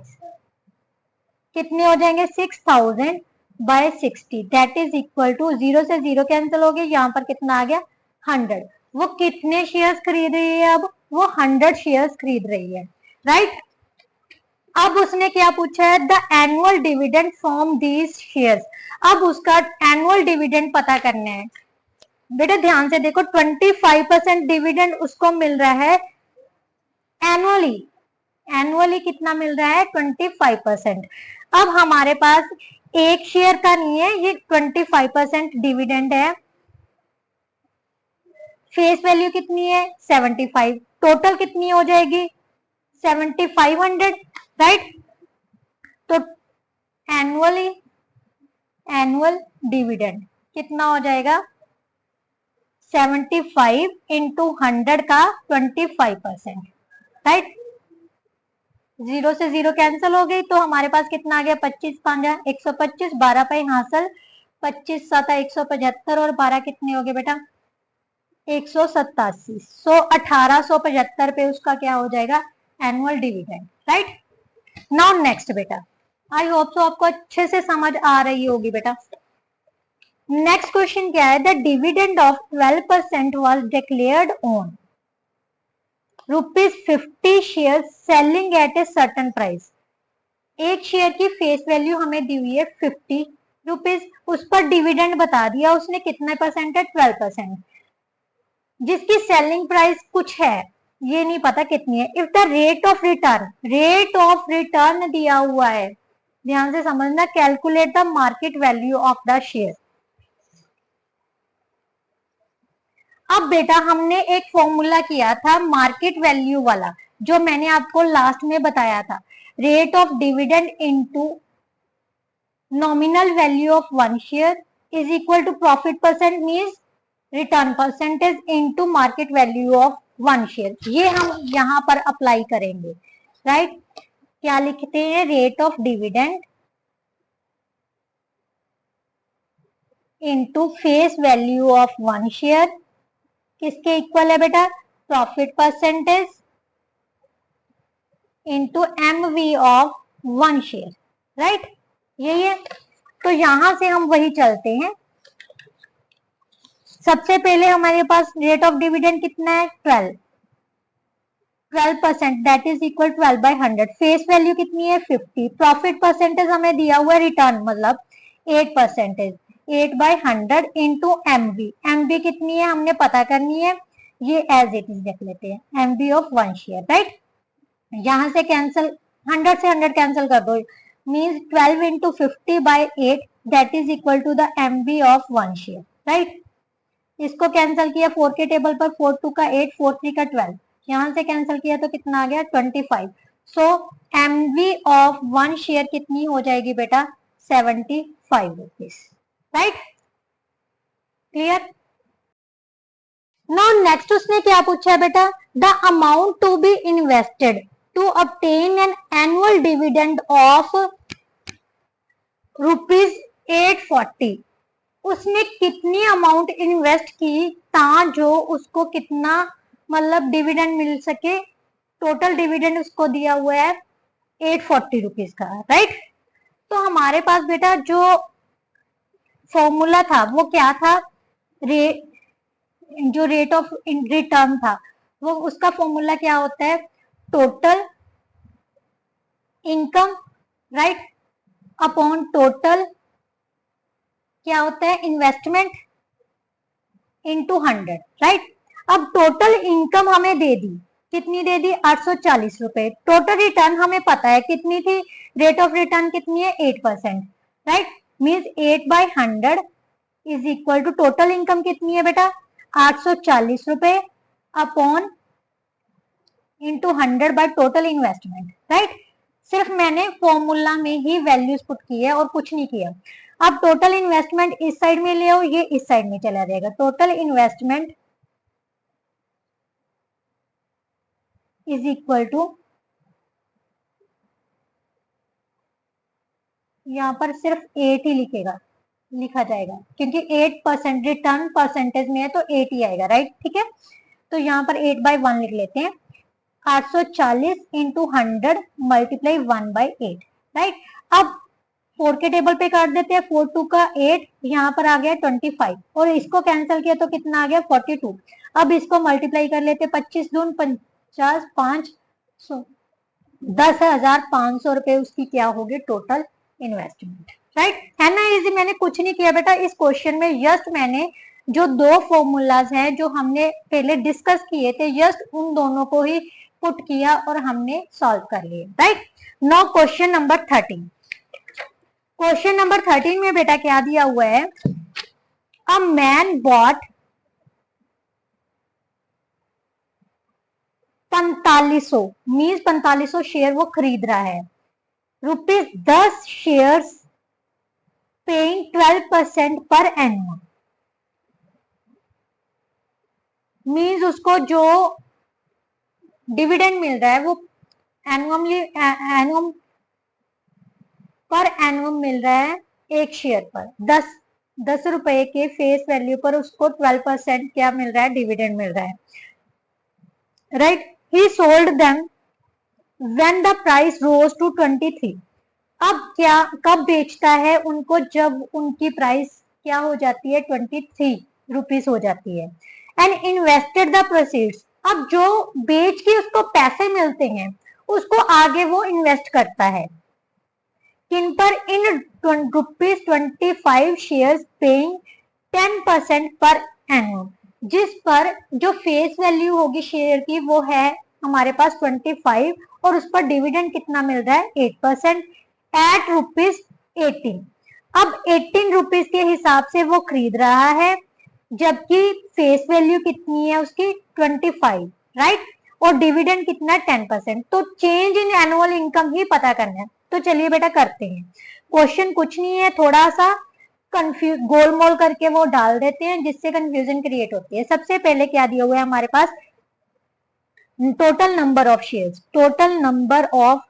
कितने हो जाएंगे, 6000 by 60, that is equal to, zero से जीरो कैंसिल हो गया, यहाँ पर कितना आ गया 100। वो कितने शेयर्स खरीद रही है, अब वो 100 शेयर्स खरीद रही है, राइट। अब उसने क्या पूछा है, the annual dividend from these shares, अब उसका एनुअल डिविडेंड पता करना है। बेटा ध्यान से देखो, 25% डिविडेंड उसको मिल रहा है एनुअली, एनुअली कितना मिल रहा है 25%। अब हमारे पास एक शेयर का नहीं है, ये 25% डिविडेंड है, फेस वैल्यू कितनी है 75, टोटल कितनी हो जाएगी 7500, राइट। तो एनुअली, एनुअल डिविडेंड कितना हो जाएगा 75 इंटू 100 का 25%, राइट। जीरो से जीरो कैंसिल हो गई, तो हमारे पास कितना आ गया 25 5 125, 12 पे हासिल, 25 7 175 और 12 कितने हो गए बेटा 187, सो 1875 पे उसका क्या हो जाएगा annual dividend, right. Now next बेटा, आई होप सो आपको अच्छे से समझ आ रही होगी बेटा। नेक्स्ट क्वेश्चन क्या है, the dividend of 12% was declared on ₹50 share selling at a certain price. एक शेयर की फेस वैल्यू हमें दी हुई है ₹50, उस पर डिविडेंड बता दिया उसने, कितने परसेंट है 12%, जिसकी सेलिंग प्राइस कुछ है, ये नहीं पता कितनी है। If the rate of return, rate of return दिया हुआ है, ध्यान से समझना, calculate the market value of the share. अब बेटा हमने एक फॉर्मूला किया था मार्केट वैल्यू वाला, जो मैंने आपको लास्ट में बताया था, rate of dividend into nominal value of 1 share is equal to profit percent means return percentage into market value of 1 share. ये हम यहाँ पर अप्लाई करेंगे, राइट। क्या लिखते हैं, rate of dividend into face value of 1 share किसके इक्वल है बेटा, profit percentage into MV of 1 share, right, यही है। तो यहां से हम वही चलते हैं। सबसे पहले हमारे पास रेट ऑफ डिविडेंड कितना है 12%, that is equal 12 by 100, face value कितनी है 50, प्रॉफिट परसेंटेज हमें दिया हुआ है रिटर्न मतलब 8%, 8 बाय 100 इंटू MV, MV कितनी है हमने पता करनी है, ये एज इट इज रख लेते हैं, MV ऑफ 1 शेयर, राइट। यहां से कैंसिल, 100 से 100 कैंसिल कर दो, means 12 into 50 by 8 that is equal to the MV of 1 share, right. इसको कैंसिल किया 4 के टेबल पर, 4 2 का 8, 4 3 का 12, यहां से कैंसिल किया तो कितना आ गया 25, सो MV ऑफ 1 शेयर कितनी हो जाएगी बेटा 75 rupees, right, clear. Now next उसने क्या पूछा है बेटा, the amount to be invested to obtain an annual dividend of ₹840, उसने कितनी अमाउंट इन्वेस्ट की ता जो उसको कितना मतलब डिविडेंड मिल सके, टोटल डिविडेंड उसको दिया हुआ है 840 रुपीज का, राइट। तो हमारे पास बेटा जो फॉर्मूला था वो क्या था, जो रेट ऑफ रिटर्न था वो, उसका फॉर्मूला क्या होता है, total income, right, upon total क्या होता है, इन्वेस्टमेंट इंटू 100, राइट। अब टोटल इनकम हमें दे दी, कितनी दे दी, 840 रुपए। टोटल रिटर्न हमें पता है कितनी थी, रेट ऑफ रिटर्न कितनी है, 8%, right. Means 8/100 is equal to total income कितनी है बेटा, 840 रुपए upon into 100 by total investment, right. सिर्फ मैंने फॉर्मूला में ही वैल्यूज पुट की है और कुछ नहीं किया। अब टोटल इन्वेस्टमेंट इस साइड में ले आओ, ये इस साइड में चला जाएगा। Total investment is equal to, यहाँ पर सिर्फ 8 ही लिखा जाएगा, क्योंकि 8% रिटर्न परसेंटेज में है तो 8 ही आएगा, राइट। ठीक है, तो यहाँ पर 8/1 लिख लेते हैं, 840 इंटू 100 मल्टीप्लाई 1/8, राइट। अब 4 के टेबल पे काट देते हैं, 4 2 का 8, यहाँ पर आ गया 25 और इसको कैंसिल किया तो कितना आ गया, 42। अब इसको मल्टीप्लाई कर लेते हैं, 25 दून 50, 500, 10,500 रुपए उसकी क्या होगी टोटल इन्वेस्टमेंट, राइट। है ना इजी, मैंने कुछ नहीं किया बेटा इस क्वेश्चन में। जस्ट मैंने जो दो फॉर्मूलाज हैं जो हमने पहले डिस्कस किए थे, जस्ट उन दोनों को ही पुट किया और हमने सॉल्व कर लिए, right. Now question number 13। Question number 13 में बेटा क्या दिया हुआ है, a man bot 4500, means 4500 share वो खरीद रहा है, ₹10 शेयर्स पेइंग 12% पर एनुअम। मीन्स उसको जो डिविडेंड मिल रहा है वो एनुअम पर एनुअम मिल रहा है एक शेयर पर, 10 रुपए के फेस वैल्यू पर उसको 12% क्या मिल रहा है, डिविडेंड मिल रहा है, right. He sold them when the price rose to 23। अब क्या कब बेचता है उनको, जब उनकी प्राइस क्या हो जाती है, 23 रुपीस हो जाती है। एंड इन्वेस्टेड द प्रोसीड्स, अब जो बेच के उसको पैसे मिलते हैं उसको आगे वो इन्वेस्ट करता है किन पर, इन ₹25 शेयर्स पेइंग 10% पर एनुअम, जिस पर जो फेस वैल्यू होगी शेयर की वो है हमारे पास 25 और उस पर डिविडेंड कितना मिल रहा है, 8% एट ₹18। अब 18 रुपीज के हिसाब से वो खरीद रहा है, जबकि फेस वैल्यू कितनी है उसकी 25, राइट। और डिविडेंड कितना है, 10%। तो चेंज इन एनुअल इनकम ही पता करना है। तो चलिए बेटा करते हैं। क्वेश्चन कुछ नहीं है, थोड़ा सा कंफ्यूज गोलमोल करके वो डाल देते हैं जिससे कंफ्यूजन क्रिएट होती है। सबसे पहले क्या दिया हुआ है हमारे पास, total number of shares, total number of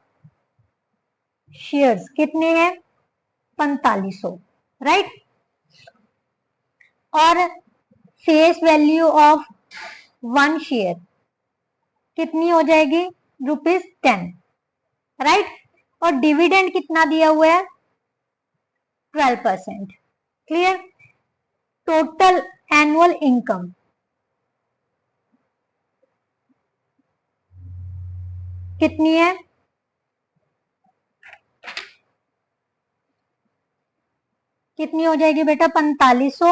shares कितने हैं, 4500, राइट। और फेस वैल्यू ऑफ 1 शेयर कितनी हो जाएगी, ₹10, राइट। और डिविडेंड कितना दिया हुआ है, 12%, क्लियर। टोटल एनुअल इनकम कितनी है, कितनी हो जाएगी बेटा, 4500,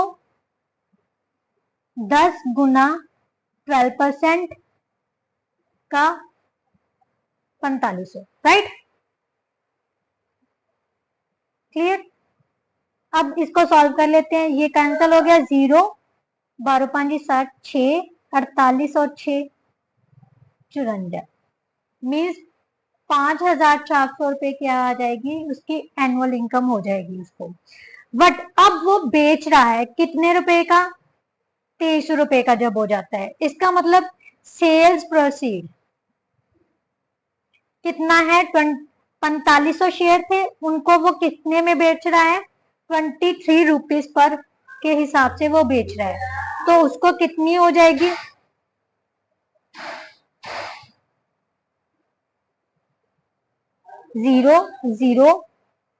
10 गुना 12% का 4500, राइट, क्लियर। अब इसको सॉल्व कर लेते हैं, ये कैंसिल हो गया, 0, 12 5 60, 6, 48 और 6 54, मीन्स 5,400 रुपए क्या आ जाएगी उसकी एनुअल इनकम हो जाएगी उसको। बट अब वो बेच रहा है कितने रुपए का, 23 रुपए का जब हो जाता है, इसका मतलब सेल्स प्रोसीड कितना है, 4500 शेयर थे, उनको वो कितने में बेच रहा है, 23 रुपीज पर के हिसाब से वो बेच रहा है, तो उसको कितनी हो जाएगी, 0 0,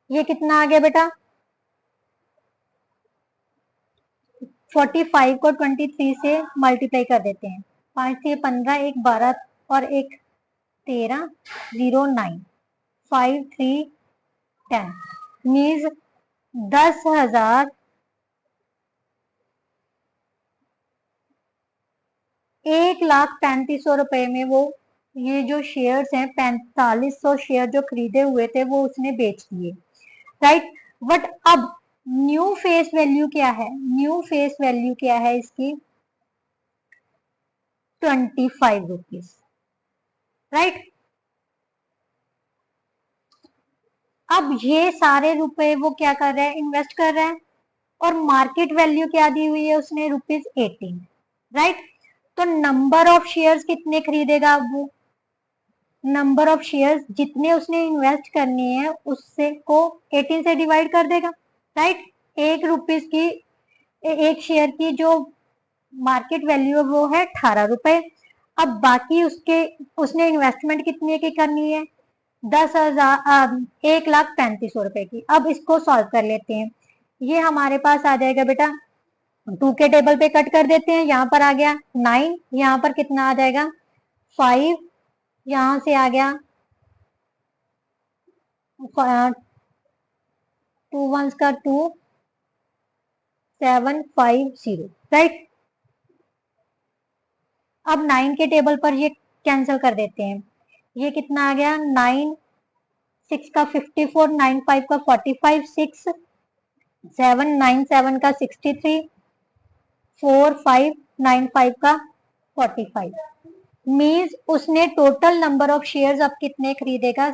ये कितना आ गया बेटा, 45 को 23 से मल्टीप्लाई कर देते हैं, 5 से 15, 1 12 और 1 13, 0 9, 5 3 10, मीन्स 10,000 1,35,000 में वो ये जो शेयर्स हैं 4500 शेयर जो खरीदे हुए थे वो उसने बेच दिए, राइट। बट अब न्यू फेस वैल्यू क्या है, न्यू फेस वैल्यू क्या है इसकी, 25 रुपीज, राइट। अब ये सारे रुपए वो क्या कर रहे हैं, इन्वेस्ट कर रहे हैं, और मार्केट वैल्यू क्या दी हुई है उसने, ₹18, राइट। तो नंबर ऑफ शेयर्स कितने खरीदेगा अब वो, नंबर ऑफ शेयर्स जितने उसने इन्वेस्ट करनी है उससे को 18 से डिवाइड कर देगा, राइट। ₹1 की, एक शेयर की जो मार्केट वैल्यू है वो है 18 रुपए। अब बाकी उसके उसने इन्वेस्टमेंट कितनी की करनी है, 1,35,000 की। अब इसको सॉल्व कर लेते हैं, ये हमारे पास आ जाएगा बेटा, 2 के टेबल पे कट कर देते हैं, यहाँ पर आ गया 9, यहाँ पर कितना आ जाएगा 5, यहाँ से आ गया 2 1s का 2, 750, राइट। अब 9 के टेबल पर ये कैंसिल कर देते हैं, ये कितना आ गया 9 6 का 54, 9 5 का 45, 6 7 9 7 का 63, 4 5 9 5 का 45, मीन्स उसने टोटल नंबर ऑफ शेयर्स अब कितने खरीदेगा,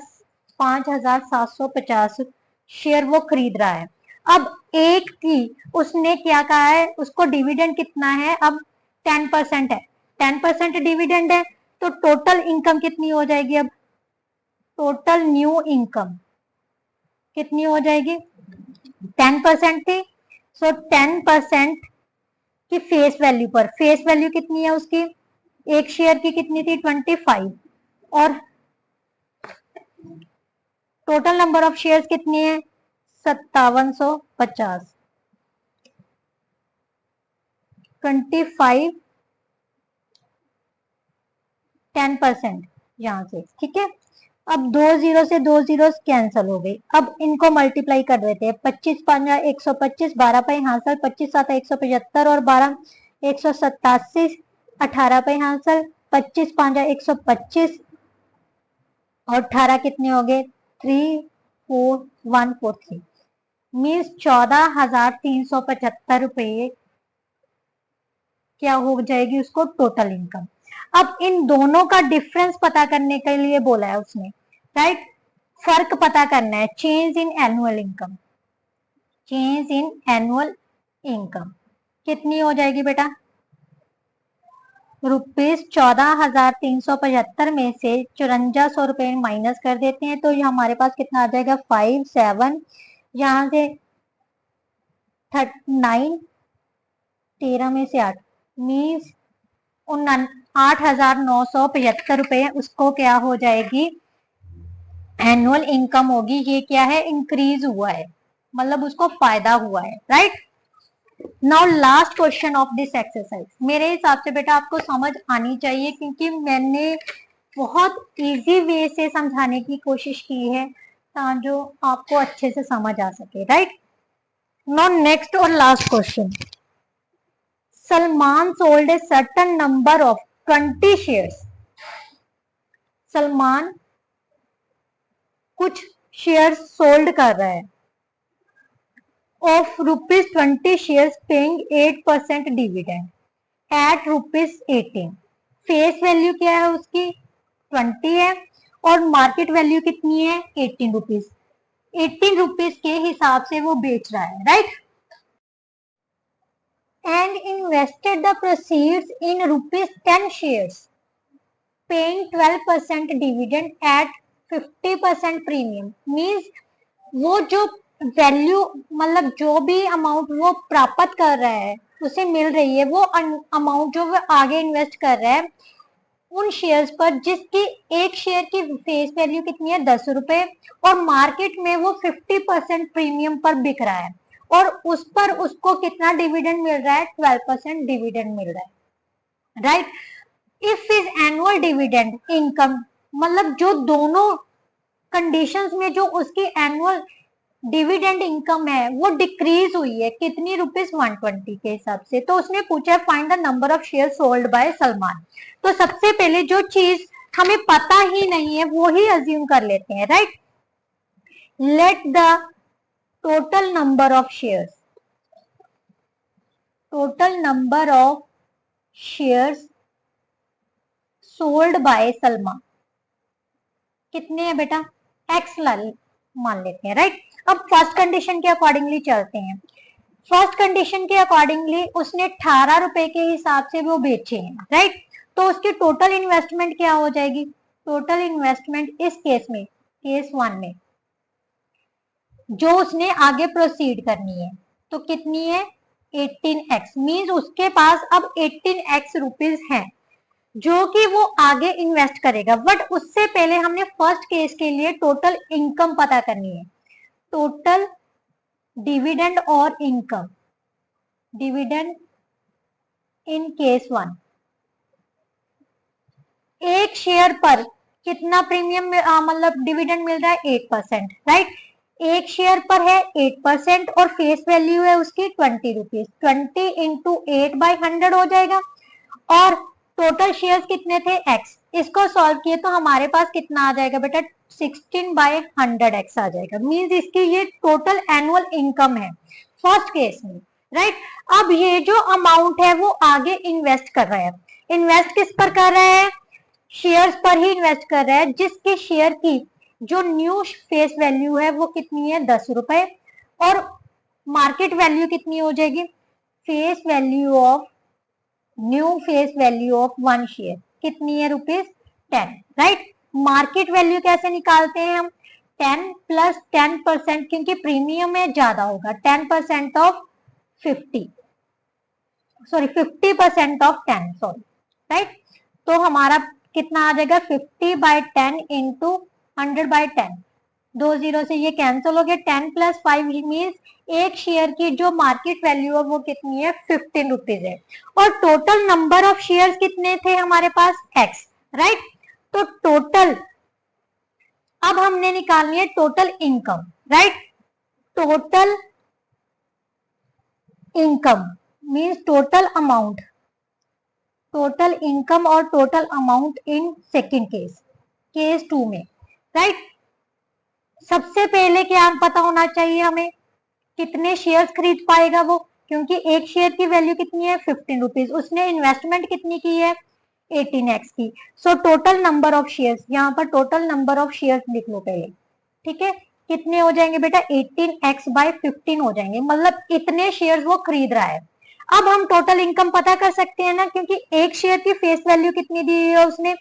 5,750 शेयर वो खरीद रहा है। अब एक की उसने क्या कहा है, उसको डिविडेंड कितना है, अब 10% है, 10% डिविडेंड है, तो टोटल इनकम कितनी हो जाएगी, अब टोटल न्यू इनकम कितनी हो जाएगी, 10% थी, सो 10% की फेस वैल्यू पर, फेस वैल्यू कितनी है उसकी, एक शेयर की कितनी थी 25, और टोटल नंबर ऑफ शेयर्स कितनी है 5750, 25 10% यहाँ से, ठीक है। अब 2 जीरो से 2 जीरो कैंसिल हो गई, अब इनको मल्टीप्लाई कर देते हैं, 25 5 125, 12 पे हासिल, 25 7 175 और 12 187, 18 पे हासिल, 25 5 125 और 18 कितने हो गए 34143, मीन्स 14,375 रुपये क्या हो जाएगी उसको टोटल इनकम। अब इन दोनों का डिफरेंस पता करने के लिए बोला है उसने, राइट। फर्क पता करना है, change in annual income, change in annual income कितनी हो जाएगी बेटा, ₹14,375 में से 5400 रुपए माइनस कर देते हैं, तो ये हमारे पास कितना आ जाएगा 5 7, यहाँ से 9 13 में से 8, मीन्स 8,975 रुपए उसको क्या हो जाएगी एनुअल इनकम होगी। ये क्या है, इंक्रीज हुआ है, मतलब उसको फायदा हुआ है, right. Now last question of this exercise, मेरे हिसाब से बेटा आपको समझ आनी चाहिए क्योंकि मैंने बहुत इजी वे से समझाने की कोशिश की है जो आपको अच्छे से समझ आ सके, राइट। नाउ नेक्स्ट और last question, Salman sold a certain number of 20 shares, Salman कुछ शेयर सोल्ड कर रहा है of ₹20 shares paying 8% dividend at ₹18, face value क्या है उसकी 20 है और मार्केट वैल्यू कितनी है 18 रुपीज, 18 रुपीज के हिसाब से वो बेच रहा है, right. And invested the proceeds in ₹10 shares paying 12% dividend at 50% premium, means वो जो वैल्यू मतलब जो भी अमाउंट वो प्राप्त कर रहा है उसे मिल रही है, वो अमाउंट जो वो आगे इन्वेस्ट कर रहा है उन शेयर्स पर जिसकी एक शेयर की फेस वैल्यू कितनी है 10 रुपए और मार्केट में वो 50% प्रीमियम पर बिक रहा है और उस पर उसको कितना डिविडेंड मिल रहा है 12% डिविडेंड मिल रहा है, right. If is annual dividend income, मतलब जो दोनों कंडीशंस में जो उसकी एनुअल डिविडेंड इनकम है वो डिक्रीज हुई है कितनी रुपीज 120 के हिसाब से। तो उसने पूछा है find the number of share sold by Salman. तो सबसे पहले जो चीज हमें पता ही नहीं है वो ही अज्यूम कर लेते हैं, right. Let the total number of shares, total number of shares sold by Salman कितने हैं बेटा, एक्स मान लेते हैं, राइट। अब फर्स्ट कंडीशन के अकॉर्डिंगली चलते हैं। फर्स्ट कंडीशन के अकॉर्डिंगली उसने 18 रुपए के हिसाब से वो बेचे हैं, राइट। तो उसकी टोटल इन्वेस्टमेंट क्या हो जाएगी, टोटल इन्वेस्टमेंट इस केस में, केस 1 में जो उसने आगे प्रोसीड करनी है तो कितनी है 18x, मींस उसके पास अब 18x रुपीज है जो कि वो आगे इन्वेस्ट करेगा। बट उससे पहले हमने फर्स्ट केस के लिए टोटल इनकम पता करनी है, टोटल डिविडेंड और इनकम, डिविडेंड इन केस 1। एक शेयर पर कितना प्रीमियम मतलब डिविडेंड मिल रहा है 8%, राइट। एक शेयर पर है 8% और फेस वैल्यू है उसकी 20 रुपीज, 20 इंटू 8/100 हो जाएगा। और टोटल शेयर्स कितने थे x, इसको सॉल्व किए तो हमारे पास कितना आ जाएगा बेटा 16/100x आ जाएगा। मींस इसकी ये टोटल एनुअल इनकम है फर्स्ट केस में, राइट। अब ये जो अमाउंट है वो आगे इन्वेस्ट कर रहा है, इन्वेस्ट किस पर कर रहा है, शेयर्स पर ही इन्वेस्ट कर रहा है, जिसके शेयर की जो न्यू फेस वैल्यू है वो कितनी है 10 रुपए और मार्केट वैल्यू कितनी हो जाएगी, face value of new face value of 1 share कितनी है ₹10, राइट। मार्केट वैल्यू कैसे निकालते हैं हम, 10 प्लस 10% क्योंकि प्रीमियम में ज्यादा होगा, 10% of 50 sorry 50% of 10 sorry, right. तो हमारा कितना आ जाएगा 50/10 इंटू 100/10, 2 जीरो से ये कैंसिल हो गया, 10 प्लस 5 मीन्स एक शेयर की जो मार्केट वैल्यू है वो कितनी है 15 रुपीज है। और टोटल नंबर ऑफ शेयर्स कितने थे हमारे पास x, राइट। तो टोटल अब हमने निकालनी है total income, right. Total income means total amount, total income और total amount in second case, case 2 में, राइट। सबसे पहले क्या पता होना चाहिए हमें, कितने शेयर्स खरीद पाएगा वो, क्योंकि एक शेयर की वैल्यू कितनी है 15 रुपीज, उसने इन्वेस्टमेंट कितनी की है 18x की। So total number of shares, यहाँ पर टोटल नंबर ऑफ शेयर्स लिख लो पहले, ठीक है। कितने हो जाएंगे बेटा 18x/15 हो जाएंगे, मतलब इतने शेयर्स वो खरीद रहा है। अब हम टोटल इनकम पता कर सकते हैं ना, क्योंकि एक शेयर की फेस वैल्यू कितनी दी है उसने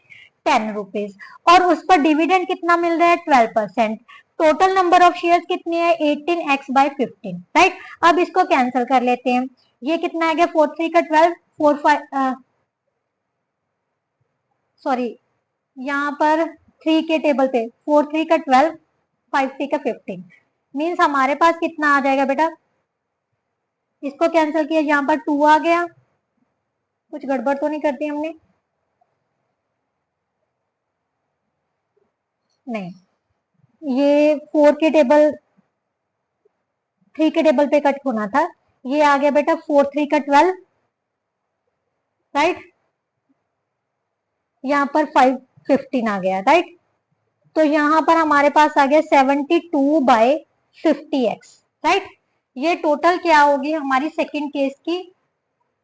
10 रुपीज और उस पर डिविडेंड कितना मिल रहा है 12%। टोटल नंबर ऑफ शेयर्स कितने हैं 18x/15, राइट। अब इसको कैंसिल कर लेते हैं, ये कितना आ गया 4 3 का 12, 4 5 सॉरी यहाँ पर 3 के टेबल पे 4 3 का 12, 5 3 का 15 मीन्स हमारे पास कितना आ जाएगा बेटा, इसको कैंसिल किया यहाँ पर 2 आ गया, कुछ गड़बड़ तो नहीं करती हमने, नहीं ये 4 के टेबल 3 के टेबल पे कट होना था, ये आ गया बेटा 4 3 का 12, राइट। यहाँ पर 5 15 आ गया, राइट। तो यहाँ पर हमारे पास आ गया 72/50x, राइट। ये टोटल क्या होगी हमारी सेकंड केस की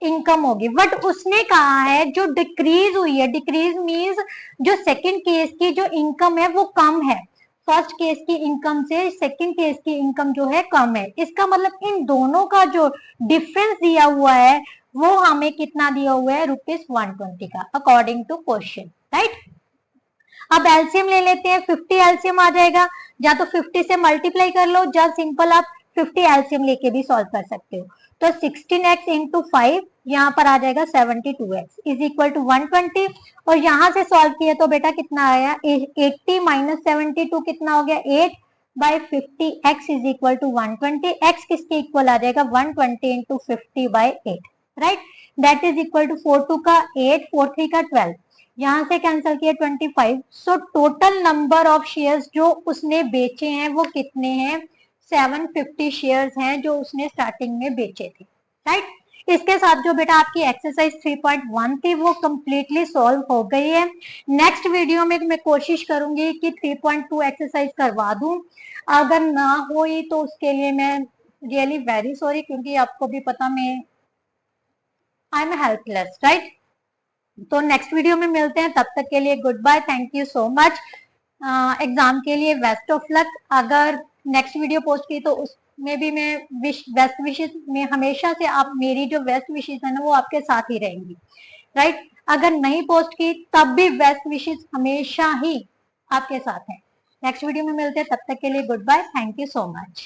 इनकम होगी। बट उसने कहा है जो डिक्रीज हुई है, डिक्रीज मींस जो सेकंड केस की जो इनकम है वो कम है, फर्स्ट केस की इनकम से सेकंड केस की इनकम जो है कम है। इसका मतलब इन दोनों का जो डिफरेंस दिया हुआ है वो हमें कितना दिया हुआ है ₹120 का, अकॉर्डिंग टू क्वेश्चन, राइट। अब एलसीएम ले लेते हैं, 50 एलसीएम आ जाएगा, या तो 50 से मल्टीप्लाई कर लो, या सिंपल आप 50 एलसीएम लेके भी सॉल्व कर सकते हो। तो 16x इंटू 5 यहाँ पर आ जाएगा 72x इज इक्वल टू 120, और यहाँ से सॉल्व किया तो बेटा कितना आया 80 माइनस 72 कितना हो गया 8/50x is equal to 120, x किसके इक्वल आ जाएगा 120 into 50/8, right. That is equal to 4 2 का 8, 4 3 का 12, यहाँ से कैंसिल किया 25। So total number of shares जो उसने बेचे हैं वो कितने हैं 750 शेयर्स हैं जो उसने स्टार्टिंग में बेचे थे, राइट। इसके साथ जो बेटा आपकी एक्सरसाइज 3.1 थी वो कंप्लीटली सॉल्व हो गई है। नेक्स्ट वीडियो में मैं कोशिश करूंगी कि 3.2 एक्सरसाइज करवा दूं। अगर ना हुई तो उसके लिए मैं रियली वेरी सॉरी, क्योंकि आपको भी पता मैं आई एम हेल्पलेस, राइट। तो नेक्स्ट वीडियो में मिलते हैं, तब तक के लिए good bye, thank you so much. Exam के लिए बेस्ट ऑफ लक। अगर नेक्स्ट वीडियो पोस्ट की तो उसमें भी मैं बेस्ट विशेष में हमेशा से आप मेरी जो बेस्ट विशेष है ना वो आपके साथ ही रहेंगी, राइट। अगर नहीं पोस्ट की तब भी बेस्ट विशेष हमेशा ही आपके साथ है। नेक्स्ट वीडियो में मिलते हैं, तब तक के लिए good bye, thank you so much.